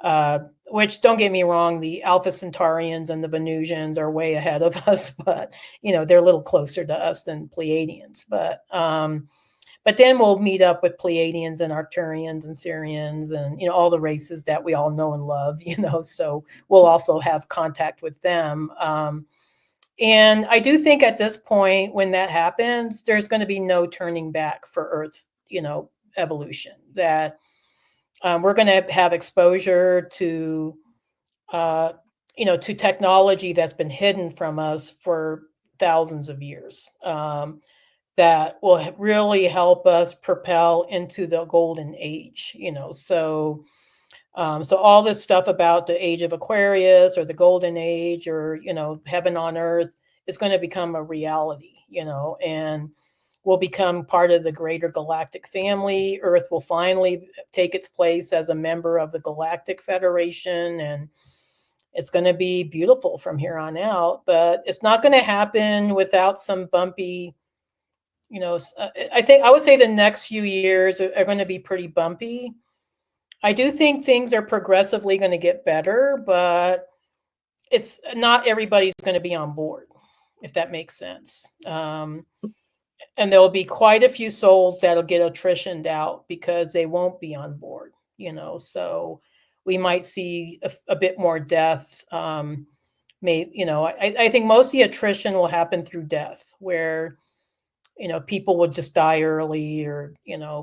Uh, which don't get me wrong, the Alpha Centaurians and the Venusians are way ahead of us, but they're a little closer to us than Pleiadians. But then we'll meet up with Pleiadians and Arcturians and Syrians and all the races that we all know and love. So we'll also have contact with them. And I do think at this point, when that happens, there's going to be no turning back for Earth, evolution. That we're going to have exposure uh, to technology that's been hidden from us for thousands of years. That will really help us propel into the golden age. So all this stuff about the age of Aquarius or the golden age or heaven on earth is going to become a reality. And will become part of the greater galactic family. Earth will finally take its place as a member of the Galactic Federation, and it's going to be beautiful from here on out. But it's not going to happen without some bumpy. I think I would say the next few years are going to be pretty bumpy. I do think things are progressively going to get better, but it's not everybody's going to be on board, if that makes sense. And there'll be quite a few souls that'll get attritioned out because they won't be on board. So we might see a bit more death. I think most of the attrition will happen through death, where people would just die early, or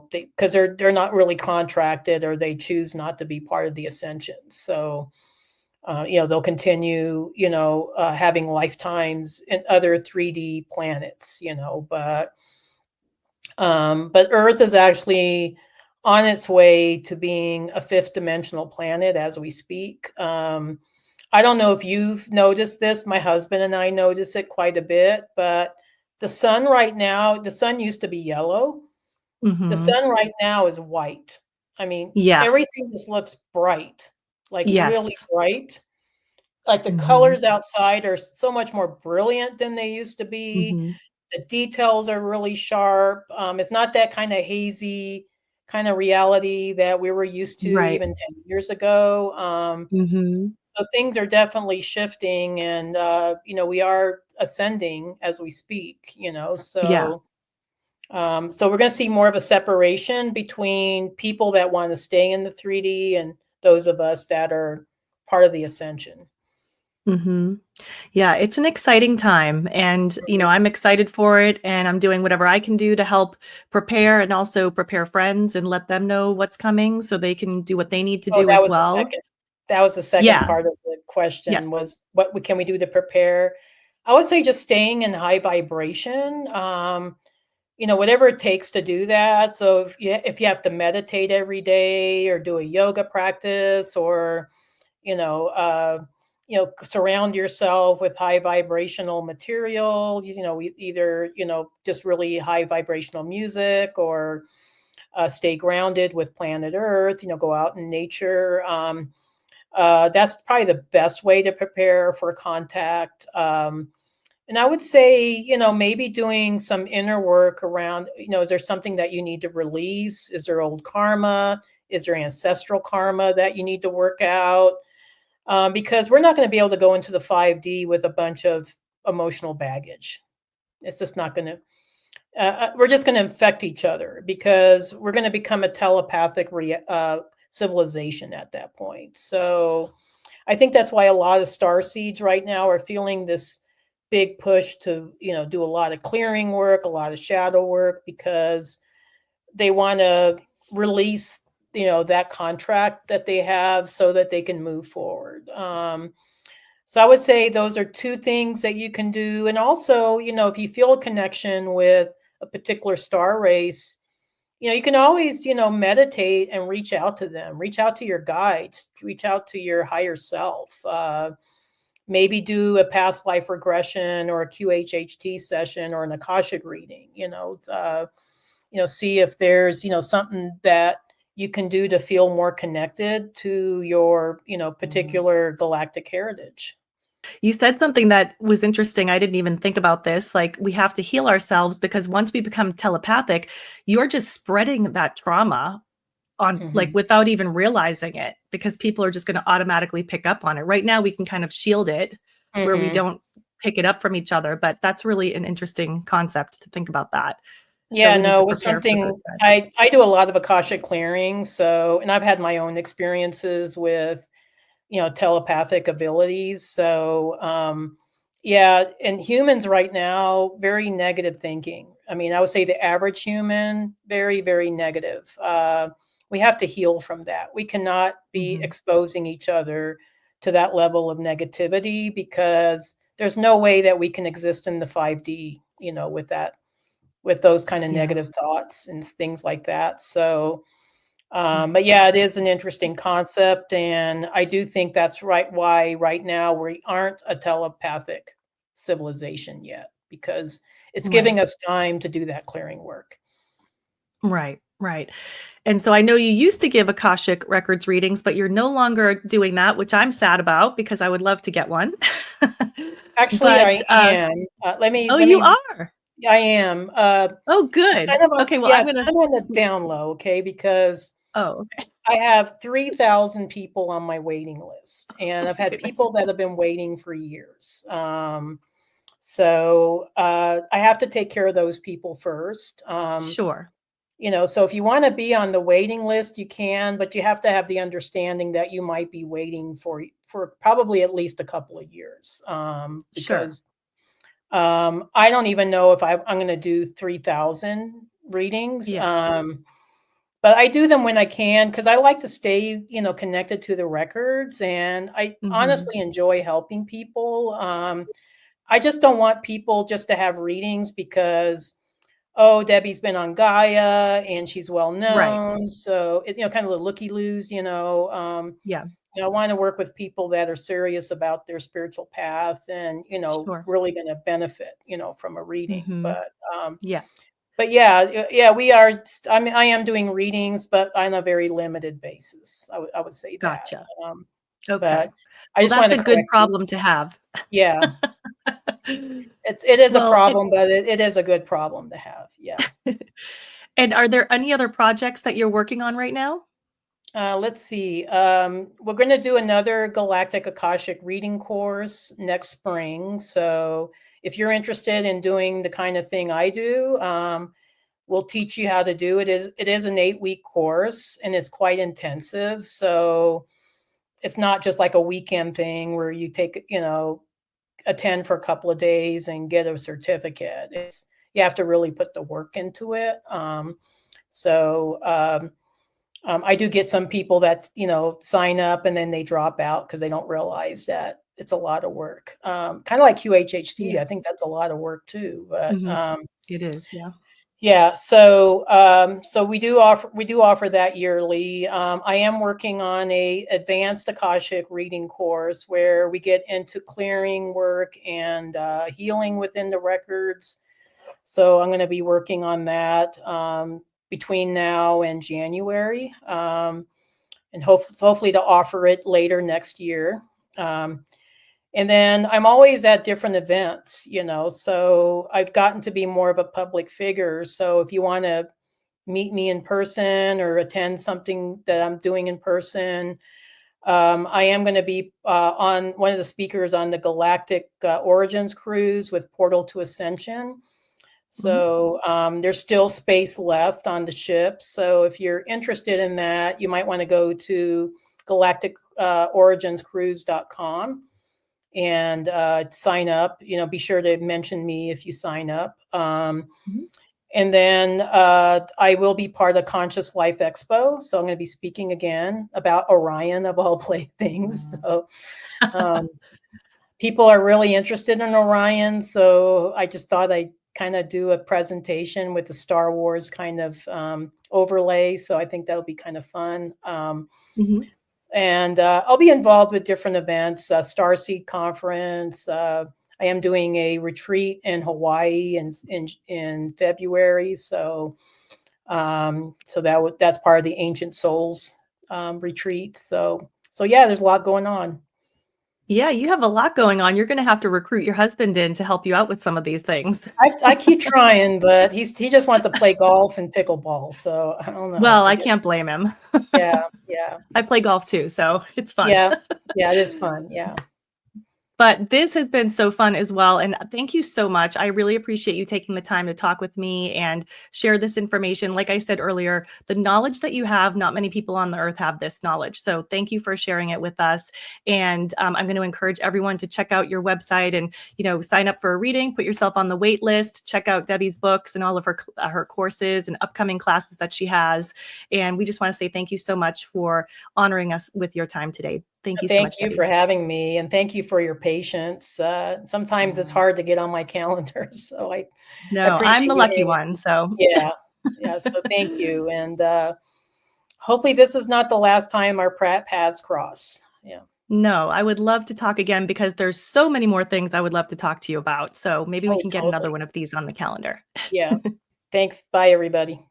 because they're not really contracted, or they choose not to be part of the ascension. So they'll continue having lifetimes in other 3D planets. But Earth is actually on its way to being a fifth dimensional planet as we speak. I don't know if you've noticed this. My husband and I notice it quite a bit, but the sun right now, the sun used to be yellow. The Mhm. sun right now is white. I mean, Yeah. everything just looks bright, like really Yes. bright. Like the Mhm. colors outside are so much more brilliant than they used to be. Mhm. The details are really sharp. It's not that kind of hazy kind of reality that we were used to Right. even 10 years ago. Mhm. So things are definitely shifting, and we are ascending as we speak. Yeah. So we're going to see more of a separation between people that want to stay in the 3D and those of us that are part of the ascension. Mm-hmm. Yeah, it's an exciting time. And, Mhm. I'm excited for it. And I'm doing whatever I can do to help prepare and also prepare friends and let them know what's coming so they can do what they need to Oh, do as well. that was the second Yeah. part of the question Yes. was can we do to prepare? I would say just staying in high vibration, whatever it takes to do that. So if you have to meditate every day or do a yoga practice or, you know, surround yourself with high vibrational material, either, just really high vibrational music or stay grounded with planet Earth, go out in nature. That's probably the best way to prepare for contact. And I would say, maybe doing some inner work around, is there something that you need to release? Is there old karma? Is there ancestral karma that you need to work out? Because we're not going to be able to go into the 5D with a bunch of emotional baggage. It's just not going to, we're just going to infect each other because we're going to become a telepathic civilization at that point. So I think that's why a lot of star seeds right now are feeling this big push to, do a lot of clearing work, a lot of shadow work, because they want to release, that contract that they have so that they can move forward. So I would say those are two things that you can do. And also, if you feel a connection with a particular star race, you can always, meditate and reach out to them, reach out to your guides, reach out to your higher self. Maybe do a past life regression or a QHHT session or an Akashic reading, see if there's, something that you can do to feel more connected to your, Mhm. particular galactic heritage. You said something that was interesting. I didn't even think about this. Like, we have to heal ourselves because once we become telepathic, you're just spreading that trauma on, like, Mhm. without even realizing it, because people are just going to automatically pick up on it. Right now, we can kind of shield it where we Mhm. don't pick it up from each other. But that's really an interesting concept to think about that. So Yeah, we need no, to it was prepare for those something times. I do a lot of Akashic clearing, so and I've had my own experiences with, telepathic abilities. So, yeah, and humans right now, very negative thinking. I mean, I would say the average human, very, very negative. We have to heal from that. We cannot be Mhm. exposing each other to that level of negativity because there's no way that we can exist in the 5D, with those kind of Yeah. negative thoughts and things like that. So, Right. but yeah, it is an interesting concept, and I do think that's right why right now we aren't a telepathic civilization yet, because it's Right. giving us time to do that clearing work. Right. Right. And so I know you used to give Akashic Records readings, but you're no longer doing that, which I'm sad about because I would love to get one. Actually, But, I am. oh, you are? I am. Oh, It's good. kind of Okay, well, yeah, I'm it's gonna kind of on the down low, okay, because oh, okay. I have 3,000 people on my waiting list, and Oh I've my had goodness. people that have been waiting for years. So I have to take care of those people first. Sure. So if you want to be on the waiting list, you can, but you have to have the understanding that you might be waiting for probably at least a couple of years, Sure. because I don't even know if I'm going to do 3,000 readings. Yeah. But I do them when I can because I like to stay, connected to the records, and I Mhm. honestly enjoy helping people. I just don't want people just to have readings because, oh, Debbie's been on Gaia and she's well Right. known. So, kind of the looky loos, Yeah. I want to work with people that are serious about their spiritual path and, Sure. really going to benefit, from a reading. Mhm. Yeah. But yeah, yeah, I am doing readings, but on a very limited basis. I would say that. Gotcha. Um, Okay. but I Well, just want that's to a good correct you. problem to have. Yeah, it is a Well, problem, but it is a good problem to have. Yeah. and are there any other projects that you're working on right now? Let's see. We're going to do another Galactic Akashic reading course next spring. So if you're interested in doing the kind of thing I do, we'll teach you how to do it. It is an 8-week course and it's quite intensive. So it's not just like a weekend thing where you take, attend for a couple of days and get a certificate. You have to really put the work into it. So I do get some people that, sign up and then they drop out because they don't realize that it's a lot of work. Kind of like QHHT. Yeah. I think that's a lot of work too. But It is, yeah. yeah, so we do offer that yearly. I am working on a advanced Akashic reading course where we get into clearing work and healing within the records. So I'm going to be working on that between now and January, and hopefully to offer it later next year. And then I'm always at different events, so I've gotten to be more of a public figure. So if you want to meet me in person or attend something that I'm doing in person, I am going to be on one of the speakers on the Galactic Origins cruise with Portal to Ascension. So there's still space left on the ship. So if you're interested in that, you might want to go to galacticorigins.cruise.com and sign up. Be sure to mention me if you sign up. And then I will be part of Conscious Life Expo. So I'm going to be speaking again about Orion of all things. So people are really interested in Orion. So I just thought I'd kind of do a presentation with the Star Wars kind of overlay. So I think that'll be kind of fun. And I'll be involved with different events, Starseed Conference. I am doing a retreat in Hawaii in February. So that's part of the Ancient Souls retreat. So yeah, there's a lot going on. Yeah, you have a lot going on. You're going to have to recruit your husband in to help you out with some of these things. I keep trying, but he just wants to play golf and pickleball. So I don't know. Well, I can't blame him. Yeah. I play golf too, so it's fun. Yeah, it is fun. Yeah. But this has been so fun as well. And thank you so much. I really appreciate you taking the time to talk with me and share this information. Like I said earlier, the knowledge that you have, not many people on the earth have this knowledge. So thank you for sharing it with us. And I'm going to encourage everyone to check out your website and, sign up for a reading, put yourself on the wait list, check out Debbie's books and all of her courses and upcoming classes that she has. And we just want to say thank you so much for honoring us with your time today. Thank you so much, Thank you Debbie. for having me, and thank you for your patience. Sometimes it's hard to get on my calendar, so I No, I'm the lucky one. So yeah. So thank you, and hopefully this is not the last time our paths cross. Yeah. No, I would love to talk again because there's so many more things I would love to talk to you about. So maybe we can get another one of these on the calendar. Yeah. Thanks. Bye, everybody.